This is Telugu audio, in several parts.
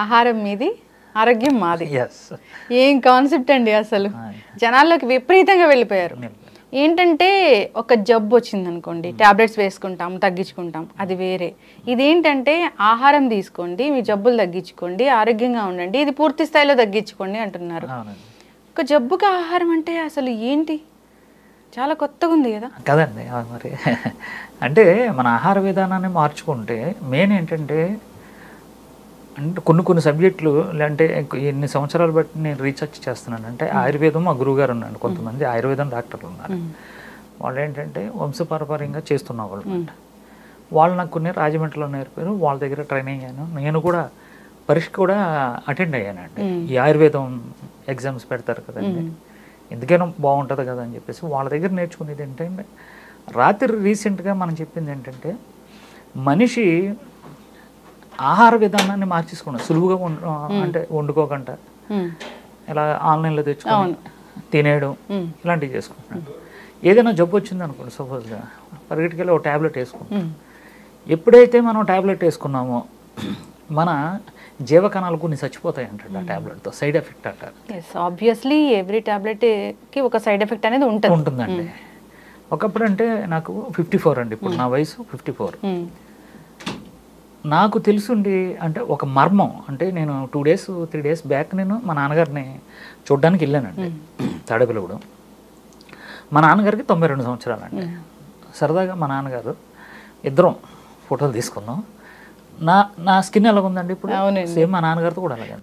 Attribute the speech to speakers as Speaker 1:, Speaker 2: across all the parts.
Speaker 1: ఆహారం మీది, ఆరోగ్యం మాది.
Speaker 2: yes
Speaker 1: ఏం కాన్సెప్ట్ అండి అసలు. జనాల్లోకి విపరీతంగా వెళ్ళిపోయారు. ఏంటంటే ఒక జబ్బు వచ్చింది అనుకోండి, టాబ్లెట్స్ వేసుకుంటాం, తగ్గించుకుంటాం, అది వేరే. ఇదేంటంటే ఆహారం తీసుకోండి, మీ జబ్బులు తగ్గించుకోండి, ఆరోగ్యంగా ఉండండి, ఇది పూర్తి స్థాయిలో తగ్గించుకోండి అంటున్నారు. ఒక జబ్బుకి ఆహారం అంటే అసలు ఏంటి? చాలా కొత్తగా ఉంది కదా
Speaker 2: కదండి. మరి అంటే మన ఆహార విధానాన్ని మార్చుకుంటే మెయిన్ ఏంటంటే, అంటే కొన్ని సబ్జెక్టులు అంటే ఎన్ని సంవత్సరాలు బట్టి నేను రీసెర్చ్ చేస్తున్నాను. అంటే ఆయుర్వేదం మా గురువుగారు ఉన్నాడు, కొంతమంది ఆయుర్వేదం డాక్టర్లు ఉన్నారు. వాళ్ళు ఏంటంటే వంశపారపర్యంగా చేస్తున్న వాళ్ళు అనమాట. వాళ్ళు నాకు కొన్ని రాజమండ్రిలో నేర్పారు, వాళ్ళ దగ్గర ట్రైనింగ్ అయ్యాను. నేను కూడా పరీక్ష కూడా అటెండ్ అయ్యానండి. ఈ ఆయుర్వేదం ఎగ్జామ్స్ పెడతారు కదండి, ఎందుకైనా బాగుంటుంది కదా అని చెప్పేసి వాళ్ళ దగ్గర నేర్చుకునేది ఏంటంటే, రాత్రి రీసెంట్గా మనం చెప్పింది ఏంటంటే, మనిషి ఆహార విధానాన్ని మార్చేసుకున్నాడు సులువుగా. అంటే వండుకోకుండా ఇలా ఆన్లైన్లో తెచ్చుకొని తినేయడం ఇలాంటివి చేసుకుంటున్నాడు. ఏదైనా జబ్బు వచ్చింది అనుకోండి, సపోజ్గా పరిగెట్టుకెళ్ళి ఒక ట్యాబ్లెట్ వేసుకుంటాం. ఎప్పుడైతే మనం ట్యాబ్లెట్ వేసుకున్నామో మన జీవకణాలు కొన్ని చచ్చిపోతాయి అంటాడు ఆ ట్యాబ్లెట్తో, సైడ్ ఎఫెక్ట్ అంటారు.
Speaker 1: ఆబ్వియస్లీ ఎవ్రీ ట్యాబ్లెట్కి ఒక సైడ్ ఎఫెక్ట్ అనేది
Speaker 2: ఉంటుందండి. ఒకప్పుడు అంటే నాకు 54 అండి, ఇప్పుడు నా వయసు 54. నాకు తెలుసుండి అంటే ఒక మర్మం అంటే, నేను 2 days 3 days బ్యాక్ నేను మా నాన్నగారిని చూడడానికి వెళ్ళానండి తాడేపల్లిగూడెం. మా నాన్నగారికి 92 సంవత్సరాలండి. సరదాగా మా నాన్నగారు ఇద్దరం ఫోటోలు తీసుకున్నాం. నా స్కిన్ ఎలా ఉందండి ఇప్పుడు, సేమ్ మా నాన్నగారితో కూడా అలాగే.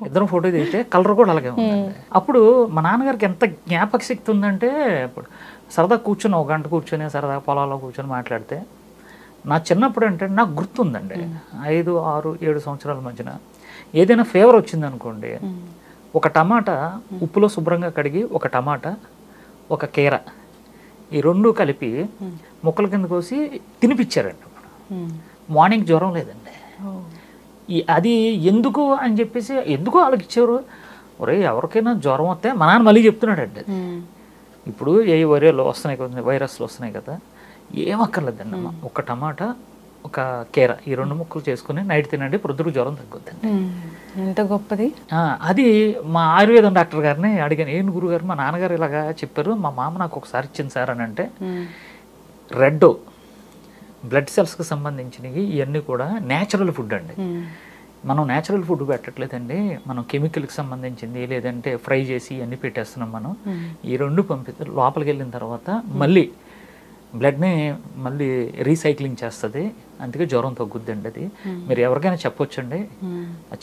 Speaker 2: ఇద్దరం ఫోటో తీస్తే కలర్ కూడా అలాగే ఉందండి. అప్పుడు మా నాన్నగారికి ఎంత జ్ఞాపక శక్తి ఉందంటే, ఇప్పుడు సరదా కూర్చొని 1 గంట కూర్చొని సరదా పొలాల్లో కూర్చొని మాట్లాడితే, నా చిన్నప్పుడు అంటే నాకు గుర్తుందండి, 5, 6, 7 సంవత్సరాల మధ్యన ఏదైనా ఫీవర్ వచ్చింది అనుకోండి, ఒక టమాటా ఉప్పులో శుభ్రంగా కడిగి, ఒక టమాటా, ఒక కీర, ఈ 2 కలిపి ముక్కల కింద కోసి తినిపించారండి. మార్నింగ్ జ్వరం లేదండి. అది ఎందుకు అని చెప్పేసి, ఎందుకు వాళ్ళకి ఇచ్చారు, ఒరే ఎవరికైనా జ్వరం వస్తే మా నాన్న మళ్ళీ చెప్తున్నాడు అండి. ఇప్పుడు ఏ వైరస్లు వస్తున్నాయి కదా, ఏమక్కర్లేదండి అమ్మ, ఒక టమాటా, ఒక కీర, ఈ 2 ముక్కలు చేసుకుని నైట్ తినండి, ప్రొద్దుకు జ్వరం తగ్గుద్దండి.
Speaker 1: ఎంత గొప్పది.
Speaker 2: అది మా ఆయుర్వేదం డాక్టర్ గారిని అడిగాను, ఏంటి గురుగారు మా నాన్నగారు ఇలాగా చెప్పారు, మా మామ నాకు ఒకసారి ఇచ్చింది సార్ అని అంటే, రెడ్ బ్లడ్ సెల్స్కి సంబంధించినవి ఇవన్నీ కూడా న్యాచురల్ ఫుడ్ అండి. మనం న్యాచురల్ ఫుడ్ పెట్టట్లేదండి, మనం కెమికల్కి సంబంధించింది లేదంటే ఫ్రై చేసి ఇవన్నీ పెట్టేస్తున్నాం. మనం ఈ 2 పంపితే లోపలికి వెళ్ళిన తర్వాత మళ్ళీ బ్లడ్ని మళ్ళీ రీసైక్లింగ్ చేస్తుంది, అందుకే జ్వరం తగ్గుద్దండి. అది మీరు ఎవరికైనా చెప్పొచ్చండి,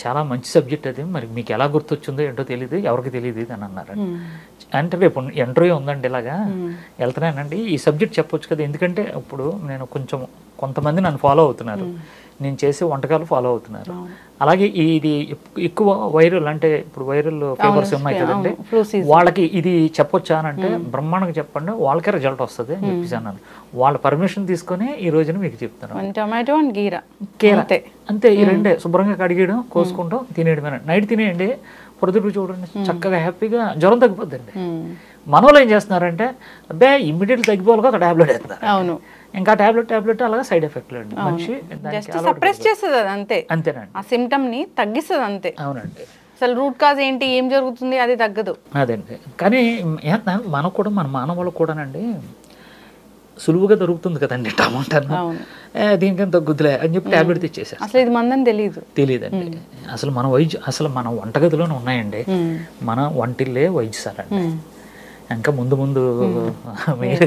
Speaker 2: చాలా మంచి సబ్జెక్ట్ అది, మరి మీకు ఎలా గుర్తొచ్చిందో ఏంటో తెలియదు, ఎవరికి తెలియదు అని అన్నారండి. అంటే రేపు ఇంటర్వ్యూ ఉందండి, ఇలాగా వెళ్తున్నానండి, ఈ సబ్జెక్ట్ చెప్పొచ్చు కదా, ఎందుకంటే ఇప్పుడు నేను కొంతమంది నన్ను ఫాలో అవుతున్నారు, నేను చేసే వంటకాలు ఫాలో అవుతున్నారు. అలాగే ఇది ఎక్కువ వైరల్, అంటే ఇప్పుడు వైరల్ ఫీవర్స్ ఉన్నాయి కదండి, వాళ్ళకి ఇది చెప్పొచ్చా అని అంటే, బ్రహ్మాండంగా చెప్పండి, వాళ్ళకే రిజల్ట్ వస్తుంది అని చెప్పేసి అన్నాను. వాళ్ళ పర్మిషన్ తీసుకొని ఈ రోజున మీకు చెప్తున్నాను.
Speaker 1: టమాటో అండ్
Speaker 2: కీర అంతే, ఈ 2 శుభ్రంగా కడిగేయడం, కోసుకుంటాం, తినేయడం. నైట్ తినేయండి, పొద్దుటకు చూడండి చక్కగా హ్యాపీగా జ్వరం తగ్గిపోద్దండి. మన వాళ్ళు ఏం చేస్తున్నారంటే, అబ్బే ఇమ్మీడియట్ తగ్గిపోవాలి ఒక టాబ్లెట్ వేస్తున్నారు.
Speaker 1: అవును,
Speaker 2: ఇంకా టాబ్లెట్ అలాగా సైడ్ ఎఫెక్ట్ లేదు, మనిషి
Speaker 1: సప్రెస్ చేస్తుంది అది అంతే,
Speaker 2: అంతేనండి,
Speaker 1: ఆ సిమ్టమ్ ని తగ్గిస్తుంది అంతే.
Speaker 2: అవునండి,
Speaker 1: అసలు రూట్ కాజ్ ఏంటి, ఏం జరుగుతుంది అది తగ్గదు.
Speaker 2: అదండి. కానీ మనకు కూడా, మన మానవులకు కూడానండి సులువుగా దొరుకుతుంది కదండి టమాటా, దీనికని తగ్గుద్దులే అని చెప్పి టాబ్లెట్ తెచ్చేసారు.
Speaker 1: అసలు ఇది మందని తెలియదండి.
Speaker 2: అసలు మన వంటగదిలోనే ఉన్నాయండి, మన వంటిల్లే వైద్యశాల అండి. ఇంకా ముందు మీరు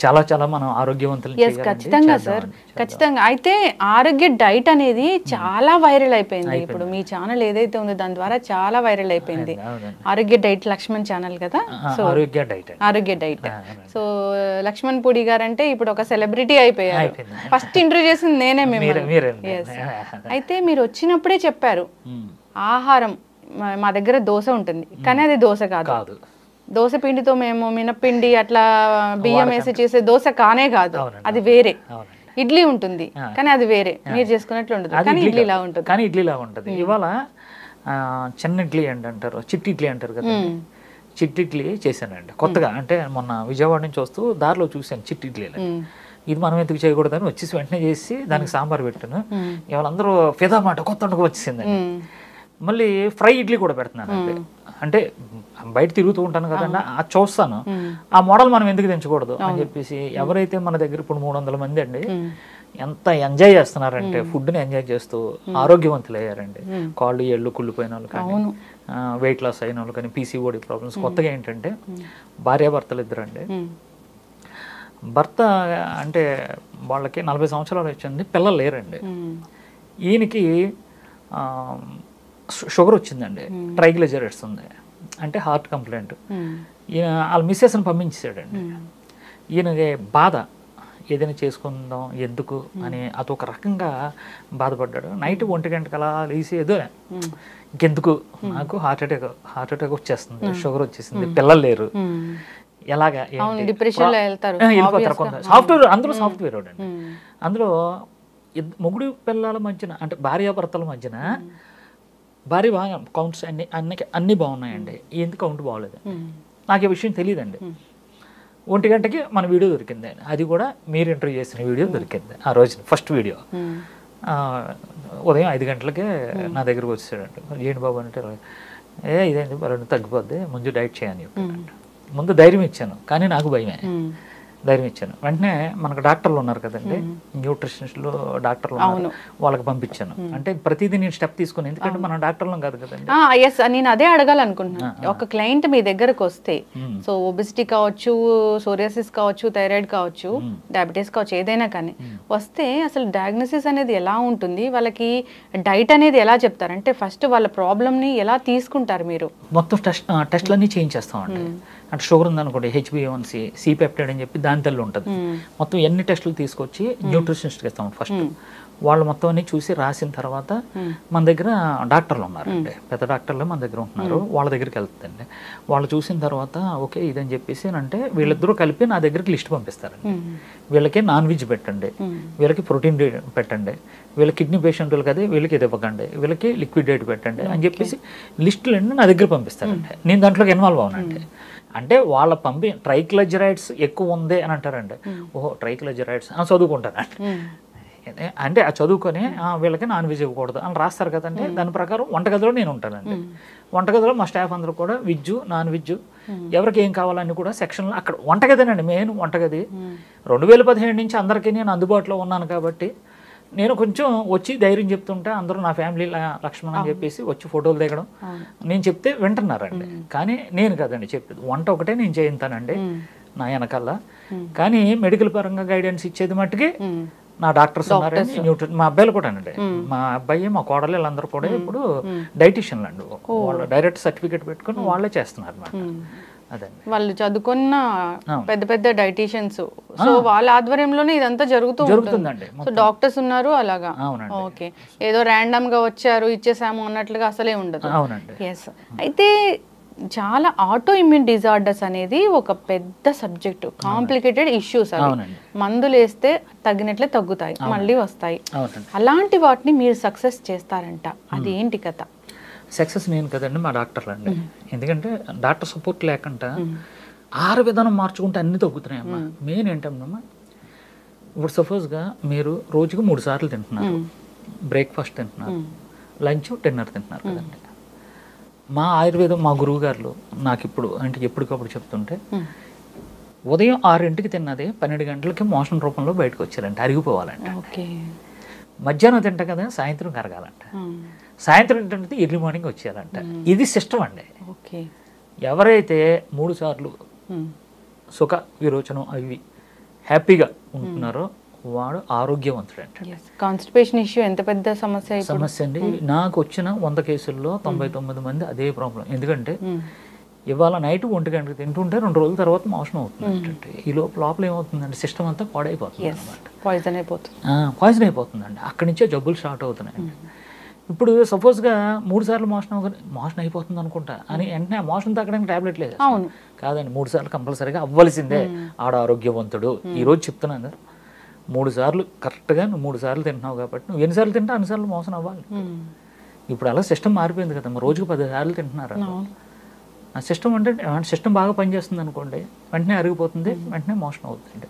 Speaker 2: చాలా మనం ఆరోగ్యవంతులు.
Speaker 1: ఖచ్చితంగా సార్, ఖచ్చితంగా. అయితే ఆరోగ్య డైట్ అనేది చాలా వైరల్ అయిపోయింది. ఇప్పుడు మీ ఛానల్ ఏదైతే ఉందో దాని ద్వారా చాలా వైరల్ అయిపోయింది. ఆరోగ్య డైట్ లక్ష్మణ్ ఛానల్ కదా, సో ఆరోగ్య డైట్. సో లక్ష్మణ్ పూడి గారు అంటే ఇప్పుడు ఒక సెలబ్రిటీ అయిపోయారు. ఫస్ట్ ఇంటర్వ్యూ చేసింది నేనే మిమ్మల్ని. అయితే మీరు వచ్చినప్పుడే చెప్పారు, ఆహారం మా దగ్గర దోశ ఉంటుంది, కానీ అది దోశ కాదు, దోశ పిండితో మేము మినపిండి అట్లా బియ్యం వేసి చేసే దోశ కానే కాదు, అది వేరే. ఇడ్లీ ఉంటుంది కానీ అది వేరే, మీరు చేసుకున్నట్లు ఉండదు, కానీ ఇడ్లీలా ఉంటుంది.
Speaker 2: ఇవాళ చిన్న ఇడ్లీ అంటారు, చిట్టి ఇడ్లీ అంటారు కదా, చిట్టి ఇడ్లీ చేశానండి కొత్తగా. అంటే మొన్న విజయవాడ నుంచి వస్తూ దారిలో చూశాను చిట్టి ఇడ్లీ. ఇది మనం ఎందుకు చేయకూడదని వచ్చేసి వెంటనే చేసి దానికి సాంబార్ పెట్టాను. వాళ్ళందరూ ఫిదా మాట కొత్త వంటకం వచ్చేసిందండి. మళ్ళీ ఫ్రై ఇడ్లీ కూడా పెడుతున్నానండి. అంటే బయట తిరుగుతూ ఉంటాను కదండి, అది చూస్తాను ఆ మోడల్ మనం ఎందుకు తెంచకూడదు అని చెప్పేసి. ఎవరైతే మన దగ్గర ఇప్పుడు 300 మంది అండి ఎంత ఎంజాయ్ చేస్తున్నారంటే ఫుడ్ని ఎంజాయ్ చేస్తూ ఆరోగ్యవంతులు అయ్యారండి. కాళ్ళు ఏళ్ళు కుళ్ళిపోయిన వాళ్ళు కానీ, వెయిట్ లాస్ అయిన వాళ్ళు కానీ, పీసీఓడి ప్రాబ్లమ్స్. కొత్తగా ఏంటంటే భార్యాభర్తలు ఇద్దరండి. భర్త అంటే వాళ్ళకి 40 సంవత్సరాలు వచ్చింది, పిల్లలు లేరండి. ఈయనకి షుగర్ వచ్చిందండి, ట్రైగ్లిజరైడ్స్ ఉంది, అంటే హార్ట్ కంప్లైంట్. ఈయన వాళ్ళ మిస్సెస్ని పంపించేసాడండి. ఈయనకి బాధ, ఏదైనా చేసుకుందాం ఎందుకు అని అదొక రకంగా బాధపడ్డాడు. నైట్ 1 గంటకి అలా లేసి ఏదో ఇంకెందుకు నాకు హార్ట్ అటాక్ వచ్చేస్తుంది, షుగర్ వచ్చేసింది, పిల్లలు లేరు, ఎలాగా వెళ్ళిపోతారు కొంత. సాఫ్ట్వేర్, అందులో సాఫ్ట్వేర్ అండి. అందులో మొగుడు పిల్లల మధ్యన అంటే భార్యాభర్తల మధ్యన భార్య బాగా కౌంట్స్ అన్నీ బాగున్నాయండి, ఎందుకు కౌంట్ బాగోలేదు నాకు ఈ విషయం తెలియదండి. 1 గంటకి మన వీడియో దొరికింది, అది కూడా మీరు ఇంటర్వ్యూ చేసిన వీడియో దొరికింది ఆ రోజు ఫస్ట్ వీడియో. ఉదయం 5 గంటలకే నా దగ్గరకు వచ్చాడంట. ఏంటి బాబు అంటే ఇదేంటి బలం తగ్గిపోద్ది, ముందు డైట్ చేయని చెప్పానంట. ముందు ధైర్యం ఇచ్చాను, కానీ నాకు భయమే. ధైర్యం ఇచ్చాను. వెంటనే మనకు డాక్టర్లు ఉన్నారు కదండి, న్యూట్రిషనిస్టులు డాక్టర్లు ఉన్నారు, వాళ్ళకి పంపించాను. అంటే ప్రతిదీ నేను స్టెప్ తీసుకుని, ఎందుకంటే మనం డాక్టర్లం కాదు కదండి.
Speaker 1: నేను అదే అడగాలనుకుంటున్నాను. ఒక క్లయింట్ మీ దగ్గరకు వస్తే, సో ఒబెసిటీ కావచ్చు, సోరియాసిస్ కావచ్చు, థైరాయిడ్ కావచ్చు, డయాబెటీస్ కావచ్చు, ఏదైనా కానీ వస్తే అసలు డయాగ్నోసిస్ అనేది ఎలా ఉంటుంది, వాళ్ళకి డైట్ అనేది ఎలా చెప్తారు, అంటే ఫస్ట్ వాళ్ళ ప్రాబ్లమ్ని ఎలా తీసుకుంటారు మీరు?
Speaker 2: మొత్తం టెస్ట్లన్నీ చేయించేస్తామండి. అంటే షుగర్ ఉందనుకోండి, HbA1c, C-పెప్టైడ్ అని చెప్పి దాని తల్లి ఉంటుంది. మొత్తం ఎన్ని టెస్టులు తీసుకొచ్చి న్యూట్రిషనిస్ట్కి ఇస్తాం ఫస్ట్. వాళ్ళు మొత్తం అన్ని చూసి రాసిన తర్వాత మన దగ్గర డాక్టర్లు ఉన్నారండి, పెద్ద డాక్టర్లు మన దగ్గర ఉంటున్నారు, వాళ్ళ దగ్గరికి వెళ్తుందండి. వాళ్ళు చూసిన తర్వాత ఓకే ఇదని చెప్పేసి అంటే వీళ్ళిద్దరూ కలిపి నా దగ్గరికి లిస్ట్ పంపిస్తారండి. వీళ్ళకి నాన్ వెజ్ పెట్టండి, వీళ్ళకి ప్రోటీన్ పెట్టండి, వీళ్ళ కిడ్నీ పేషెంట్లు కదా వీళ్ళకి ఇది ఇవ్వకండి, వీళ్ళకి లిక్విడ్ డైట్ పెట్టండి అని చెప్పేసి లిస్టులు అన్నీ నా దగ్గర పంపిస్తారండి. నేను దాంట్లోకి ఇన్వాల్వ్ అవునండి. అంటే వాళ్ళ ట్రైగ్లిజరైడ్స్ ఎక్కువ ఉంది అని అంటారండి. ఓహో ట్రైగ్లిజరైడ్స్ చదువుకుంటానండి. అంటే ఆ చదువుకొని వీళ్ళకి నాన్ వెజ్ ఇవ్వకూడదు అని రాస్తారు కదండి. దాని ప్రకారం వంటగదిలో నేను ఉంటానండి. వంటగదిలో మా స్టాఫ్ అందరూ కూడా వెజ్, నాన్ వెజ్, ఎవరికి ఏం కావాలని కూడా సెక్షన్లో అక్కడ వంటగదేనండి, మెయిన్ వంటగది. 2017 నుంచి అందరికీ నేను అందుబాటులో ఉన్నాను కాబట్టి నేను కొంచెం వచ్చి ధైర్యం చెప్తుంటే అందరూ నా ఫ్యామిలీ లక్ష్మణ్ అని చెప్పేసి వచ్చి ఫోటోలు దిగడం, నేను చెప్తే వింటున్నారండి. కానీ నేను కదండి చెప్పేది, వంట ఒకటే నేను చేయించానండి నా వెనకాల. కానీ మెడికల్ పరంగా గైడెన్స్ ఇచ్చేది మట్టుకి నా డాక్టర్స్ ఉన్నారండి, మా అబ్బాయిలు కూడా అండి. మా అబ్బాయి, మా కోడలు వీళ్ళందరూ కూడా ఇప్పుడు డైటీషియన్లు అండి. వాళ్ళు డైరెక్ట్ సర్టిఫికేట్ పెట్టుకుని వాళ్ళే చేస్తున్నారు అన్నమాట. అదండి,
Speaker 1: వాళ్ళు చదువుకున్న పెద్ద పెద్ద డైటీషియన్స్, సో వాళ్ళ ఆధ్వర్యంలోనే ఇదంతా జరుగుతుందండి. సో డాక్టర్స్ ఉన్నారు అలాగా. ఓకే, ఏదో ర్యాండమ్ గా వచ్చారు ఇచ్చేసాము అన్నట్లుగా అసలే ఉండదు. ఎస్. అయితే చాలా ఆటో ఇమ్యూన్ డిజార్డర్స్ అనేది ఒక పెద్ద సబ్జెక్టు, కాంప్లికేటెడ్ ఇష్యూస్. మందులు వేస్తే తగ్గినట్లే తగ్గుతాయి, మళ్ళీ వస్తాయి. అలాంటి వాటిని మీరు సక్సెస్ చేస్తారంట, అది ఏంటి కథ?
Speaker 2: సక్సెస్ నేను కదండి, మా డాక్టర్లు అండి. ఎందుకంటే డాక్టర్ సపోర్ట్ లేకుండా ఆహార విధానం మార్చుకుంటే అన్ని తగ్గుతున్నాయమ్మా. మెయిన్ ఏంటమ్మా, ఇప్పుడు సపోజ్గా మీరు రోజుకి 3 సార్లు తింటున్నారు, బ్రేక్ఫాస్ట్ తింటున్నారు, లంచ్, డిన్నర్ తింటున్నారు కదండి. మా ఆయుర్వేదం మా గురువు గారు నాకు ఇప్పుడు అంటే ఎప్పటికప్పుడు చెప్తుంటే, ఉదయం 6 తిన్నది 12 గంటలకి మోషన్ రూపంలో బయటకు వచ్చారంట, అరిగిపోవాలంట. మధ్యాహ్నం తింటా కదా సాయంత్రం కరగాలంట, సాయంత్రం తింటే ఎర్లీ మార్నింగ్ వచ్చేయాలంట. ఇది సిస్టమ్ అండి. ఎవరైతే 3 సార్లు సుఖ విరోచనం అవి హ్యాపీగా ఉంటున్నారో వాడు ఆరోగ్యవంతుడంట.
Speaker 1: కాన్స్టిపేషన్ ఇష్యూ ఎంత పెద్ద సమస్య
Speaker 2: అండి. నాకు వచ్చిన 100 కేసుల్లో 99 మంది అదే ప్రాబ్లం. ఎందుకంటే ఇవాళ నైట్ 1 గంటకి తింటుంటే 2 రోజుల తర్వాత మోషన్ అవుతుంది. ఈ లోపల ఏమవుతుందంటే సిస్టమ్ అంతా పాడైపోతుంది అనమాట, పాయిజన్ అయిపోతుందండి. అక్కడి నుంచే జబ్బులు స్టార్ట్ అవుతున్నాయండి. ఇప్పుడు సపోజ్గా 3 సార్లు మోషన్ అయిపోతుంది అనుకుంటా అని వెంటనే మోషన్ తగ్గడానికి టాబ్లెట్ లేదు కాదండి, 3 సార్లు కంపల్సరీగా అవ్వాల్సిందే. ఆడ ఆరోగ్యవంతుడు. ఈరోజు చెప్తున్నాను, 3 సార్లు కరెక్ట్గా నువ్వు 3 సార్లు తింటున్నావు కాబట్టి నువ్వు ఎన్నిసార్లు తింటా అన్నిసార్లు మోసం అవ్వాలి. ఇప్పుడు అలా సిస్టమ్ మారిపోయింది కదా, రోజుకు 10 సార్లు తింటున్నారు. సిస్టమ్ అంటే సిస్టమ్ బాగా పనిచేస్తుంది అనుకోండి, వెంటనే అరిగిపోతుంది, వెంటనే మోషన్ అవుతుంది.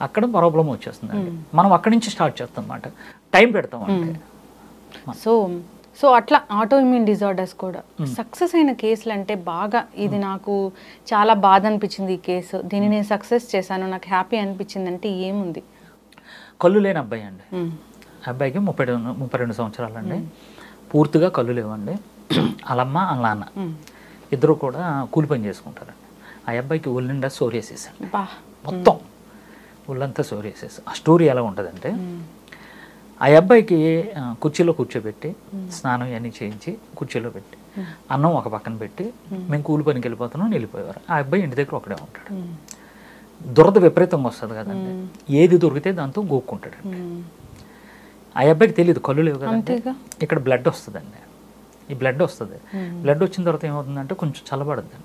Speaker 2: అక్కడ ప్రాబ్లం వచ్చేస్తుందండి. మనం అక్కడి నుంచి స్టార్ట్ చేస్తాం అన్నమాట, టైం పెడతాం అంటే.
Speaker 1: సో అట్లా ఆటో ఇమ్యూన్ డిజార్డర్స్ కూడా సక్సెస్ అయిన కేసులు అంటే బాగా ఇది నాకు చాలా బాధ అనిపించింది ఈ కేసు, దీన్ని నేను సక్సెస్ చేశాను, నాకు హ్యాపీ అనిపించింది అంటే ఏముంది?
Speaker 2: కళ్ళు లేని అబ్బాయి అండి. అబ్బాయికి 32 సంవత్సరాలు అండి. పూర్తిగా కళ్ళు లేవండి. వాళ్ళమ్మ వాళ్ళ నాన్న ఇద్దరు కూడా కూలి పని చేసుకుంటారండి. ఆ అబ్బాయికి ఒళ్ళిండా సోరియాసిస్ అండి, మొత్తం ఒళ్ళంతా సోరియాసిస్. ఆ స్టోరీ ఎలా ఉంటుందంటే, ఆ అబ్బాయికి కుర్చీలో కూర్చోబెట్టి స్నానం ఇవన్నీ చేయించి కుర్చీలో పెట్టి అన్నం ఒక పక్కన పెట్టి మేము కూలి పనికి వెళ్ళిపోతున్నాం వెళ్ళిపోయేవారు. ఆ అబ్బాయి ఇంటి దగ్గర ఒకడే ఉంటాడు. దురద విపరీతంగా వస్తుంది కదండి, ఏది దొరికితే దాంతో గోక్కుంటాడు. ఆ అబ్బాయికి తెలియదు కళ్ళు లేవు కదండి, ఇక్కడ బ్లడ్ వస్తుందండి. ఈ బ్లడ్ వస్తుంది, బ్లడ్ వచ్చిన తర్వాత ఏమవుతుందంటే కొంచెం చల్లబడుద్ది,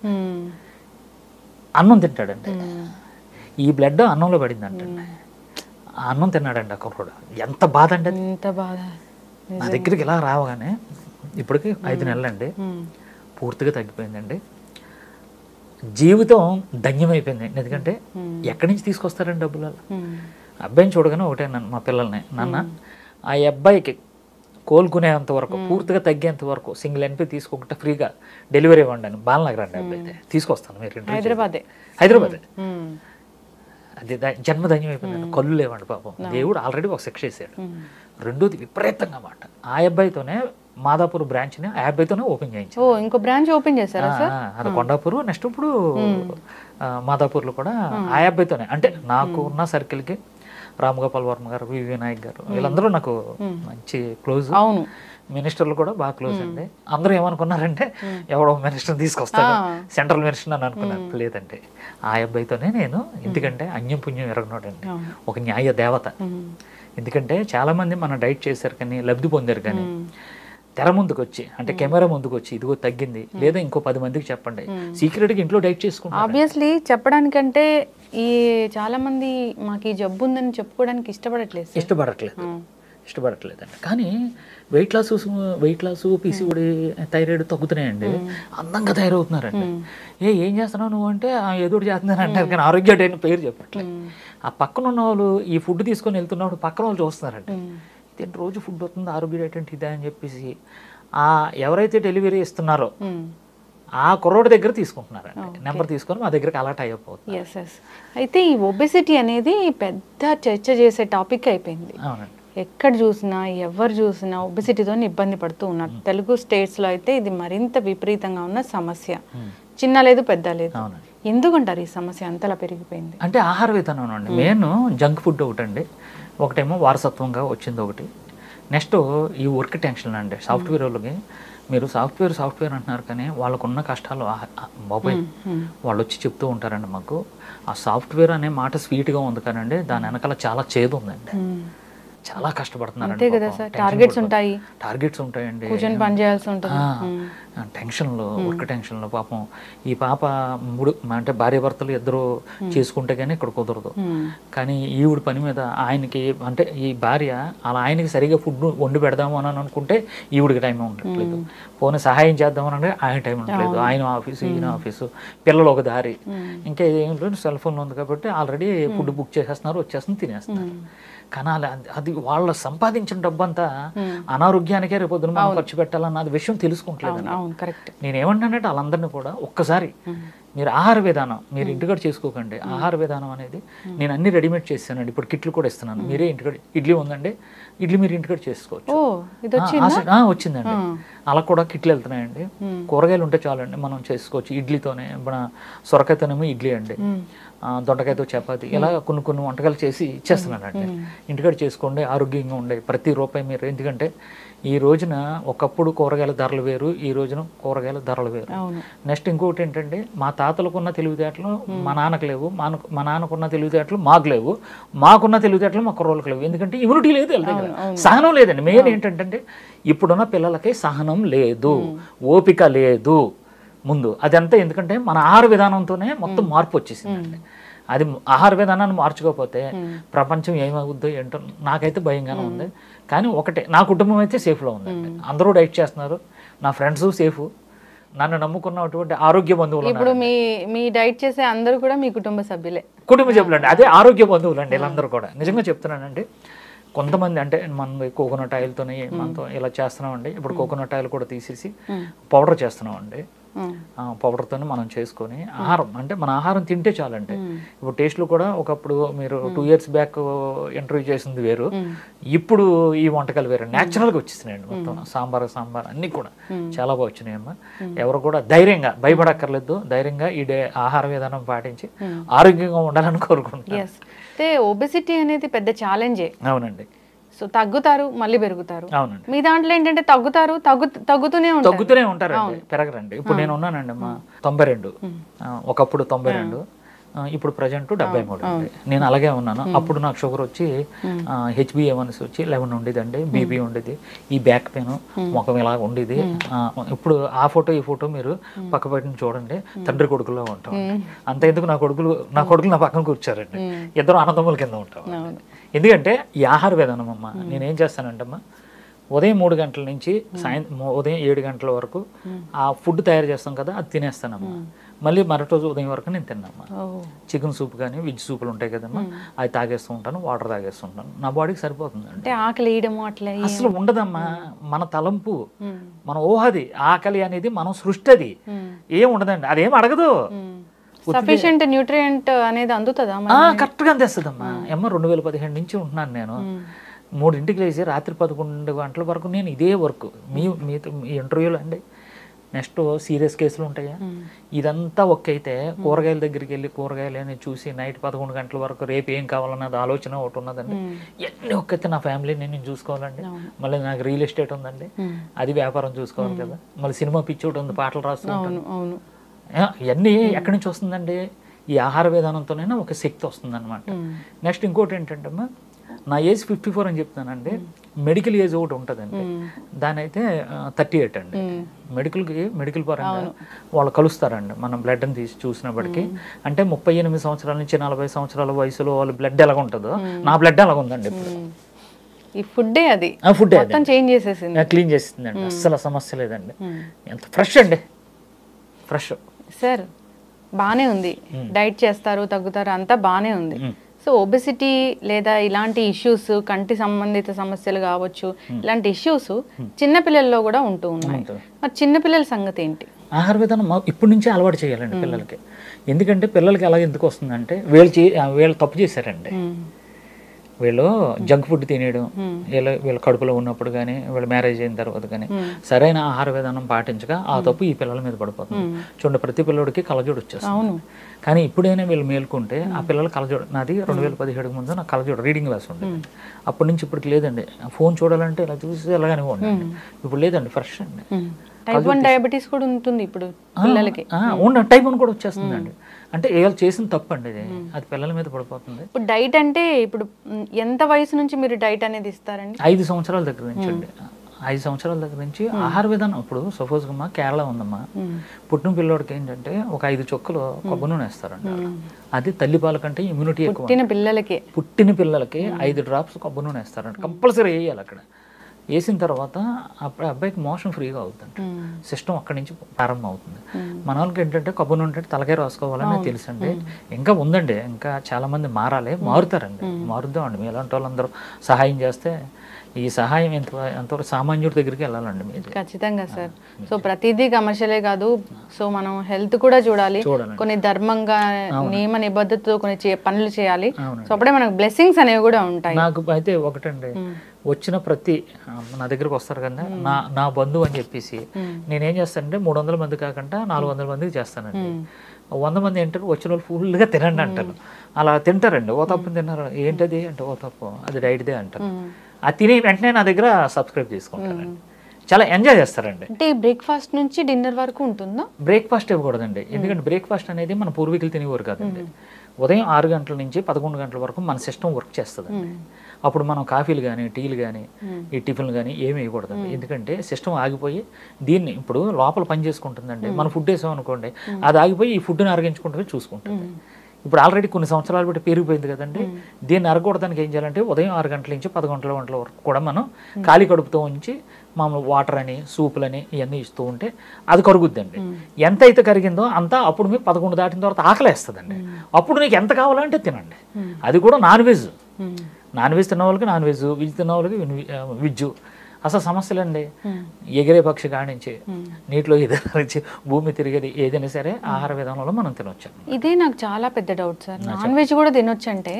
Speaker 2: అన్నం తింటాడండి. ఈ బ్లడ్ అన్నంలో పడిందంటే అన్నం తిన్నాడండి ఆ కుర్రోడు. ఎంత బాధ అంటే, నా దగ్గరికి ఇలా రావగానే ఇప్పటికి 5 నెలలండి, పూర్తిగా తగ్గిపోయిందండి. జీవితం ధన్యమైపోయింది. ఎందుకంటే ఎక్కడి నుంచి తీసుకొస్తారండి డబ్బులు? అబ్బాయిని చూడగానే ఒకటే మా పిల్లల్ని, నాన్న ఆ అబ్బాయికి కోలుకునేంత వరకు, పూర్తిగా తగ్గేంత వరకు సింగిల్ ఎన్పీ తీసుకుంటే ఫ్రీగా డెలివరీ ఇవ్వండి అని బాలనగర్ అండి అబ్బాయి తీసుకొస్తాను. మీరు హైదరాబాదే అది జన్మధన్యం అయిపోయింది. కళ్ళు లేవండి పాపం, దేవుడు ఆల్రెడీ ఒక శిక్ష వేసాడు. రెండోది విపరీతంగా మాట, ఆ అబ్బాయితోనే మాదాపూర్ బ్రాంచ్ని ఆ అబ్బాయితోనే ఓపెన్ చేయించారు.
Speaker 1: ఇంకో బ్రాంచ్ ఓపెన్ చేశారా సార్?
Speaker 2: అది కొండాపూర్, నెక్స్ట్ ఇప్పుడు మాదాపూర్లో కూడా ఆ అబ్బాయితోనే. అంటే నాకు ఉన్న సర్కిల్కి రామగోపాల్ వర్మ గారు, వి వినాయక్ గారు, వీళ్ళందరూ నాకు మంచి క్లోజ్.
Speaker 1: అవును,
Speaker 2: మినిస్టర్లు కూడా బాగా క్లోజ్ అండి. అందరూ ఏమనుకున్నారంటే ఎవడో మినిస్టర్ తీసుకొస్తాడు, సెంట్రల్ మినిస్టర్ అని అనుకున్నారు. లేదంటే ఆ అబ్బాయితోనే నేను, ఎందుకంటే అన్యం పుణ్యం ఎరగనోడండి, ఒక న్యాయ దేవత. ఎందుకంటే చాలా మంది మన డైట్ చేశారు కానీ లబ్ధి పొందారు, కానీ తెర ముందుకు వచ్చి అంటే కెమెరా ముందుకు వచ్చి ఇదిగో తగ్గింది, లేదా ఇంకో 10 మందికి చెప్పండి, సీక్రెట్గా ఇంట్లో డైట్ చేసుకుంటారు.
Speaker 1: ఆబ్వియస్లీ చెప్పడానికంటే ఈ చాలా మంది మాకు ఈ జబ్బు ఉందని చెప్పుకోవడానికి
Speaker 2: ఇష్టపడట్లేదండి. కానీ వెయిట్ లాస్ పీసీఓడి థైరాయిడ్ తగ్గుతున్నాయండి, అందంగా తయారవుతున్నారండి. ఏం చేస్తున్నావు నువ్వు అంటే ఏదో చేస్తున్నాను అంటారు, కానీ ఆరోగ్య డైట్ పేరు చెప్పట్లేదు. ఆ పక్కన ఉన్న వాళ్ళు ఈ ఫుడ్ తీసుకొని వెళ్తున్నప్పుడు పక్కన వాళ్ళు చూస్తున్నారండి, ఇదేంటి రోజు ఫుడ్ వస్తుంది, ఆరోగ్య డైట్ అంటే ఇదే అని చెప్పేసి ఎవరైతే డెలివరీ ఇస్తున్నారో ఆ కుర్రోడి దగ్గర తీసుకుంటున్నారండి, నెంబర్ తీసుకొని మా దగ్గరికి అలర్ట్ అయిపోతుంది.
Speaker 1: అయితే ఈ ఒబెసిటీ అనేది పెద్ద చర్చ చేసే టాపిక్ అయిపోయింది.
Speaker 2: అవునండి,
Speaker 1: ఎక్కడ చూసినా ఎవరు చూసినా ఒబెసిటీతో ఇబ్బంది పడుతూ ఉన్నారు. తెలుగు స్టేట్స్లో అయితే ఇది మరింత విపరీతంగా ఉన్న సమస్య, చిన్న లేదు పెద్ద లేదు. ఎందుకంటారు ఈ సమస్య అంతలా పెరిగిపోయింది?
Speaker 2: అంటే ఆహార విధానం అండి. మెయిన్ జంక్ ఫుడ్ ఒకటండి, ఒకటేమో వారసత్వంగా వచ్చింది ఒకటి, నెక్స్ట్ ఈ వర్క్ టెన్షన్ అండి. సాఫ్ట్వేర్ వాళ్ళకి మీరు సాఫ్ట్వేర్ అంటున్నారు, కానీ వాళ్ళకున్న కష్టాలు బాబాయ్ వాళ్ళు వచ్చి చెప్తూ ఉంటారండి మాకు. ఆ సాఫ్ట్వేర్ అనే మాట స్వీట్గా ఉంది కానండి దాని వెనకాల చాలా చేదు ఉందండి, చాలా కష్టపడుతున్నారండి.
Speaker 1: టార్గెట్స్
Speaker 2: ఉంటాయండి, టెన్షన్లో, వర్క్ టెన్షన్లో. పాపం ఈ పాప అంటే భార్యాభర్తలు ఇద్దరు చేసుకుంటే కానీ ఇక్కడ కుదరదు. కానీ ఈవిడ పని మీద ఆయనకి, అంటే ఈ భార్య అలా ఆయనకి సరిగా ఫుడ్ వండి పెడదాము అని అనుకుంటే ఈవిడికి టైం ఉండట్లేదు, పోనీ సహాయం చేద్దామని అంటే ఆయన టైం ఉండట్లేదు, ఆయన ఆఫీసు ఈయన ఆఫీసు, పిల్లలు ఒక దారి, ఇంకా ఏంటంటే సెల్ ఫోన్ ఉంది కాబట్టి ఆల్రెడీ ఫుడ్ బుక్ చేసేస్తున్నారు, వచ్చేస్తుంది తినేస్తున్నారు. కానీ అది వాళ్ళ సంపాదించిన డబ్బంతా అనారోగ్యానికే రేపొద్దున మనం ఖర్చు పెట్టాలన్న విషయం తెలుసుకుంటలేదు. నేనేమంటానంటే వాళ్ళందరినీ కూడా ఒక్కసారి మీరు ఆహార విధానం మీరు ఇంటికాడ చేసుకోకండి. ఆహార విధానం అనేది నేను అన్ని రెడీమేడ్ చేస్తానండి, ఇప్పుడు కిట్లు కూడా ఇస్తున్నాను. మీరే ఇంటికాడ ఇడ్లీ ఉందండి, ఇడ్లీ మీరు ఇంటికాడ చేసుకోవచ్చు. వచ్చిందండి, అలా కూడా కిట్లు వెళ్తున్నాయండి. కూరగాయలు ఉంటే చాలండి మనం చేసుకోవచ్చు. ఇడ్లీతోనే మన సొరకాయతోనేమో ఇడ్లీ అండి, దొండకాయతో చపాతి, ఇలా కొన్ని వంటకాలు చేసి ఇచ్చేస్తున్నానండి. ఇంటికాడ చేసుకోండి, ఆరోగ్యంగా ఉండే ప్రతి రూపాయి మీరు. ఎందుకంటే ఈ రోజున ఒకప్పుడు కూరగాయల ధరలు వేరు, ఈ రోజున కూరగాయల ధరలు వేరు. నెక్స్ట్ ఇంకొకటి ఏంటంటే మా తాతలకున్న తెలివితేటలు మా నాన్నకు లేవు, మా నాన్నకున్న తెలివితేటలు మాకు లేవు, మాకున్న తెలివితేటలు మా కుర్రోళ్ళకి లేవు. ఎందుకంటే ఇమ్యూనిటీ లేదు, వాళ్ళ దగ్గర సహనం లేదండి. మెయిన్ ఏంటంటే ఇప్పుడున్న పిల్లలకి సహనం లేదు, ఓపిక లేదు ముందు. అదంతా ఎందుకంటే మన ఆహార విధానంతోనే మొత్తం మార్పు వచ్చేసిందండి. అది ఆహార విధానాన్ని మార్చుకోకపోతే ప్రపంచం ఏమవుద్దో ఏంటో నాకైతే భయంగానే ఉంది. కానీ ఒకటే, నా కుటుంబం అయితే సేఫ్లో ఉందండి, అందరూ డైట్ చేస్తున్నారు, నా ఫ్రెండ్స్ సేఫ్, నన్ను నమ్ముకున్నటువంటి ఆరోగ్య బంధువులు
Speaker 1: ఇప్పుడు మీ డైట్ చేసే అందరూ కూడా మీ కుటుంబ సభ్యులే.
Speaker 2: కుటుంబ సభ్యులు అండి, అదే ఆరోగ్య బంధువులు అండి వీళ్ళందరూ కూడా. నిజంగా చెప్తున్నానండి. కొంతమంది అంటే మన కోకోనట్ ఆయిల్తోనే మనతో ఇలా చేస్తున్నామండి. ఇప్పుడు కోకోనట్ ఆయిల్ కూడా తీసేసి పౌడర్ చేస్తున్నామండి. పౌడర్తోనే మనం చేసుకొని ఆహారం అంటే మన ఆహారం తింటే చాలంటే. ఇప్పుడు టేస్ట్లు కూడా ఒకప్పుడు మీరు 2 years బ్యాక్ ఇంటర్వ్యూ చేసింది వేరు, ఇప్పుడు ఈ వంటకాలు వేరు. న్యాచురల్గా వచ్చేసినాయండి మొత్తం. సాంబార్ అన్నీ కూడా చాలా బాగా వచ్చినాయమ్మా. ఎవరు కూడా ధైర్యంగా భయపడక్కర్లేదు, ధైర్యంగా ఈ ఆహార విధానం పాటించి ఆరోగ్యంగా ఉండాలని కోరుకుంటున్నాను.
Speaker 1: అయితే ఒబెసిటీ అనేది పెద్ద ఛాలెంజే.
Speaker 2: అవునండి.
Speaker 1: సో తగ్గుతారు మళ్ళీ పెరుగుతారు.
Speaker 2: అవునండి.
Speaker 1: మీ దాంట్లో ఏంటంటే తగ్గుతారు తగ్గుతూనే
Speaker 2: ఉంటారండి, పెరగరండి. ఇప్పుడు నేను ఉన్నానండి అమ్మా 92, ఒకప్పుడు 92, ఇప్పుడు ప్రజెంట్ 73 అండి. నేను అలాగే ఉన్నాను. అప్పుడు నాకు షుగర్ వచ్చి HbA1c వచ్చి 11 ఉండేదండి, బీపీ ఉండేది, ఈ బ్యాక్ పెయిన్, ముఖం ఇలా ఉండేది. ఇప్పుడు ఆ ఫోటో ఈ ఫోటో మీరు పక్క పెట్టిన చూడండి, తండ్రి కొడుకుల్లో ఉంటాం. అంత ఎందుకు నా కొడుకులు నా పక్కన కూర్చారండి, ఇద్దరు అన్నదమ్ముల కింద ఉంటాం. ఎందుకంటే ఈ ఆహార విధానం అమ్మ, నేనేం చేస్తానంటే అమ్మా, ఉదయం 3 గంటల నుంచి ఉదయం 7 గంటల వరకు ఆ ఫుడ్ తయారు చేస్తాం కదా, అది తినేస్తానమ్మా. మళ్ళీ మరొక రోజు ఉదయం వరకు నేను తిన్నామ్మా. చికెన్ సూప్ కానీ వెజ్ సూపులు ఉంటాయి కదమ్మా, అవి తాగేస్తూ ఉంటాను, వాటర్ తాగేస్తూ ఉంటాను. నా బాడీకి సరిపోతుంది అంటే
Speaker 1: ఆకలి అట్లా
Speaker 2: అసలు ఉండదమ్మా. మన తలంపు, మన ఊహది. ఆకలి అనేది మనం సృష్టి, అది ఏం ఉండదండి, అదేం అడగదు.
Speaker 1: సఫిషియెంట్ న్యూట్రియంట్ అనేది అందుతుందా?
Speaker 2: కరెక్ట్గా అందేస్తుందమ్మా. 2015 నుంచి ఉంటున్నాను నేను. 3ంటికి లేచి రాత్రి 11 గంటల వరకు నేను ఇదే వర్క్. మీతో మీ ఇంటర్వ్యూలో అండి. నెక్స్ట్ సీరియస్ కేసులు ఉంటాయా, ఇదంతా ఒక్క అయితే కూరగాయల దగ్గరికి వెళ్ళి కూరగాయలు అని చూసి నైట్ 11 గంటల వరకు రేపు ఏం కావాలన్నది ఆలోచన ఒకటి ఉన్నదండి. ఎన్ని ఒక్కైతే నా ఫ్యామిలీని నేను చూసుకోవాలండి. మళ్ళీ నాకు రియల్ ఎస్టేట్ ఉందండి, అది వ్యాపారం చూసుకోవాలి కదా. మళ్ళీ సినిమా పిచ్చి ఒకటి ఉంది, పాటలు రాస్తున్నాను. ఇవన్నీ ఎక్కడి నుంచి వస్తుందండి? ఈ ఆహార విధానంతోనైనా ఒక శక్తి వస్తుంది అనమాట. నెక్స్ట్ ఇంకోటి ఏంటంటే అమ్మా, నా ఏజ్ 54 అని చెప్తానండి. మెడికల్ ఏజ్ ఒకటి ఉంటుందండి, దాని అయితే 38 అండి. మెడికల్ పరంగా వాళ్ళు కలుస్తారండి. మనం బ్లడ్ని తీసి చూసినప్పటికీ అంటే 38 సంవత్సరాల నుంచి 40 సంవత్సరాల వయసులో వాళ్ళ బ్లడ్ ఎలాగ ఉంటుందో నా బ్లడ్ అలాగ ఉందండి. ఇప్పుడు
Speaker 1: ఈ ఫుడ్డే అది
Speaker 2: ఫుడ్
Speaker 1: చేంజ్ చేసేసింది,
Speaker 2: క్లీన్ చేసిందండి. అస్సలు సమస్య లేదండి. ఎంత ఫ్రెష్ అండి, ఫ్రెష్.
Speaker 1: సార్ బాగానే ఉంది, డైట్ చేస్తారు తగ్గుతారు అంతా బాగానే ఉంది. సో ఒబెసిటీ లేదా ఇలాంటి ఇష్యూస్, కంటి సంబంధిత సమస్యలు కావచ్చు, ఇలాంటి ఇష్యూస్ చిన్నపిల్లల్లో కూడా ఉంటూ ఉన్నాయి. మరి చిన్నపిల్లల సంగతి ఏంటి?
Speaker 2: ఆహార విధానం ఇప్పటి నుంచే అలవాటు చేయాలండి పిల్లలకి. ఎందుకంటే పిల్లలకి అలా ఎందుకు వస్తుందంటే వీళ్ళు తప్పు చేశారండి. వీళ్ళు జంక్ ఫుడ్ తినేయడం, వీళ్ళ కడుపులో ఉన్నప్పుడు కానీ వీళ్ళ మ్యారేజ్ అయిన తర్వాత కానీ సరైన ఆహార విధానం పాటించగా ఆ తప్పు ఈ పిల్లల మీద పడిపోతుంది. చూడండి, ప్రతి పిల్లడికి కళ్ళజోడు వచ్చేస్తుంది. కానీ ఇప్పుడైనా వీళ్ళు మేల్కొంటే ఆ పిల్లలు కళ్ళజోడు, నాది 2017 ముందు నాకు కళ్ళజోడు రీడింగ్ గ్లాస్ ఉండేది. అప్పటి నుంచి ఇప్పటికి లేదండి. ఫోన్ చూడాలంటే ఇలా చూసి ఎలాగనే ఉండండి. ఇప్పుడు లేదండి, ఫ్రెష్ అండి.
Speaker 1: టైప్ 1 డయాబెటీస్ కూడా ఉంటుంది ఇప్పుడు పిల్లలకి.
Speaker 2: టైప్ 1 కూడా వచ్చేస్తుందండి. అంటే ఏళ్ళు చేసిన తప్పు అండి, అది పిల్లల మీద పడిపోతుంది.
Speaker 1: ఇప్పుడు డైట్ అంటే ఇప్పుడు ఎంత వయసు నుంచి మీరు డైట్ అనేది ఇస్తారండి?
Speaker 2: 5 సంవత్సరాల దగ్గర నుంచి అండి. 5 సంవత్సరాల దగ్గర నుంచి ఆహార విధానం. ఇప్పుడు సపోజ్గా కేరళ ఉందమ్మా, పుట్టిన పిల్లోడికి ఏంటంటే ఒక 5 చుక్కలు కొబ్బరి నూనె వేస్తారండి. అది తల్లిపాల కంటే ఇమ్యూనిటీ ఎక్కువ. పుట్టిన పిల్లలకి 5 drops కొబ్బరి నూనె వేస్తారండి, కంపల్సరీ వేయాలి. అక్కడ వేసిన తర్వాత అబ్బాయికి మోషన్ ఫ్రీగా అవుతుంది, సిస్టమ్ అక్కడి నుంచి ప్రారంభం అవుతుంది. మన వాళ్ళకి ఏంటంటే కొబ్బరి నూనె అంటే తలకాయ రాసుకోవాలని తెలుసండి. ఇంకా ఉందండి, ఇంకా చాలా మంది మారాలి, మారుతారండి, మారుద్దామండి. మీ ఎలాంటి వాళ్ళందరూ సహాయం చేస్తే ఈ సహాయం ఎంతవరకు సామాన్యుడి దగ్గరికి వెళ్ళాలండి మీరు.
Speaker 1: ఖచ్చితంగా సార్. సో ప్రతిదీ కమర్షియలే కాదు, సో మనం హెల్త్ కూడా చూడాలి, కొన్ని ధర్మంగా నియమ నిబద్ధతతో కొన్ని పనులు చేయాలి. సో అప్పుడే మనకు బ్లెస్సింగ్స్ అనేవి కూడా ఉంటాయి.
Speaker 2: నాకు అయితే ఒకటండి, వచ్చిన ప్రతి నా దగ్గరకు వస్తారు కదా నా బంధువు అని చెప్పేసి నేనేం చేస్తానంటే 300 మంది కాకుండా 400 మందికి చేస్తానండి. 100 మంది ఏంటారు, వచ్చిన వాళ్ళు ఫుల్గా తినండి అంటారు. అలా తింటారండి. ఓ తప్పు తిన్నారు, ఏంటది అంటే ఓ తప్పు అది డైట్దే అంటారు. అది తిని వెంటనే నా దగ్గర సబ్స్క్రైబ్ చేసుకుంటారండి. చాలా ఎంజాయ్ చేస్తారండి.
Speaker 1: అంటే బ్రేక్ఫాస్ట్ నుంచి డిన్నర్ వరకు ఉంటుందా?
Speaker 2: బ్రేక్ఫాస్ట్ ఇవ్వకూడదండి, ఎందుకంటే బ్రేక్ఫాస్ట్ అనేది మన పూర్వీకులు తినేవారు కాదండి. ఉదయం 6 గంటల నుంచి 11 గంటల వరకు మన సిస్టమ్ వర్క్ చేస్తుందండి. అప్పుడు మనం కాఫీలు కానీ టీలు కానీ ఈ టిఫిన్లు కానీ ఏమి వేయకూడదండి. ఎందుకంటే సిస్టమ్ ఆగిపోయి దీన్ని ఇప్పుడు లోపల పని చేసుకుంటుందండి. మనం ఫుడ్ వేసాం అనుకోండి, అది ఆగిపోయి ఈ ఫుడ్ని అరిగించుకుంటే చూసుకుంటుంది. ఇప్పుడు ఆల్రెడీ కొన్ని సంవత్సరాలు బట్టి పెరిగిపోయింది కదండి. దీన్ని అరగొడడానికి ఏం చేయాలంటే ఉదయం 6 గంటల నుంచి 11 గంటల వరకు కూడా మనం ఖాళీ కడుపుతో ఉంచి మామూలు వాటర్ అని సూపులని ఇవన్నీ ఇస్తూ ఉంటే అది కరుగుద్దండి. ఎంత అయితే కరిగిందో అంతా అప్పుడు మీకు 11 దాటిన తర్వాత ఆకలేస్తుందండి. అప్పుడు నీకు ఎంత కావాలంటే తినండి. అది కూడా నాన్ వెజ్ తిన్న వాళ్ళకి నాన్ వెజ్, వెజ్ తిన్న వాళ్ళకి వెజ్. అసలు సమస్యలండి. ఎగిరే పక్షి కానించి నీటిలో ఎదిరించి భూమి తిరిగేది ఏదైనా సరే ఆహార విధానంలో మనం తినొచ్చు.
Speaker 1: ఇదే నాకు చాలా పెద్ద డౌట్ సార్. నాన్ వెజ్ కూడా తినొచ్చు అంటే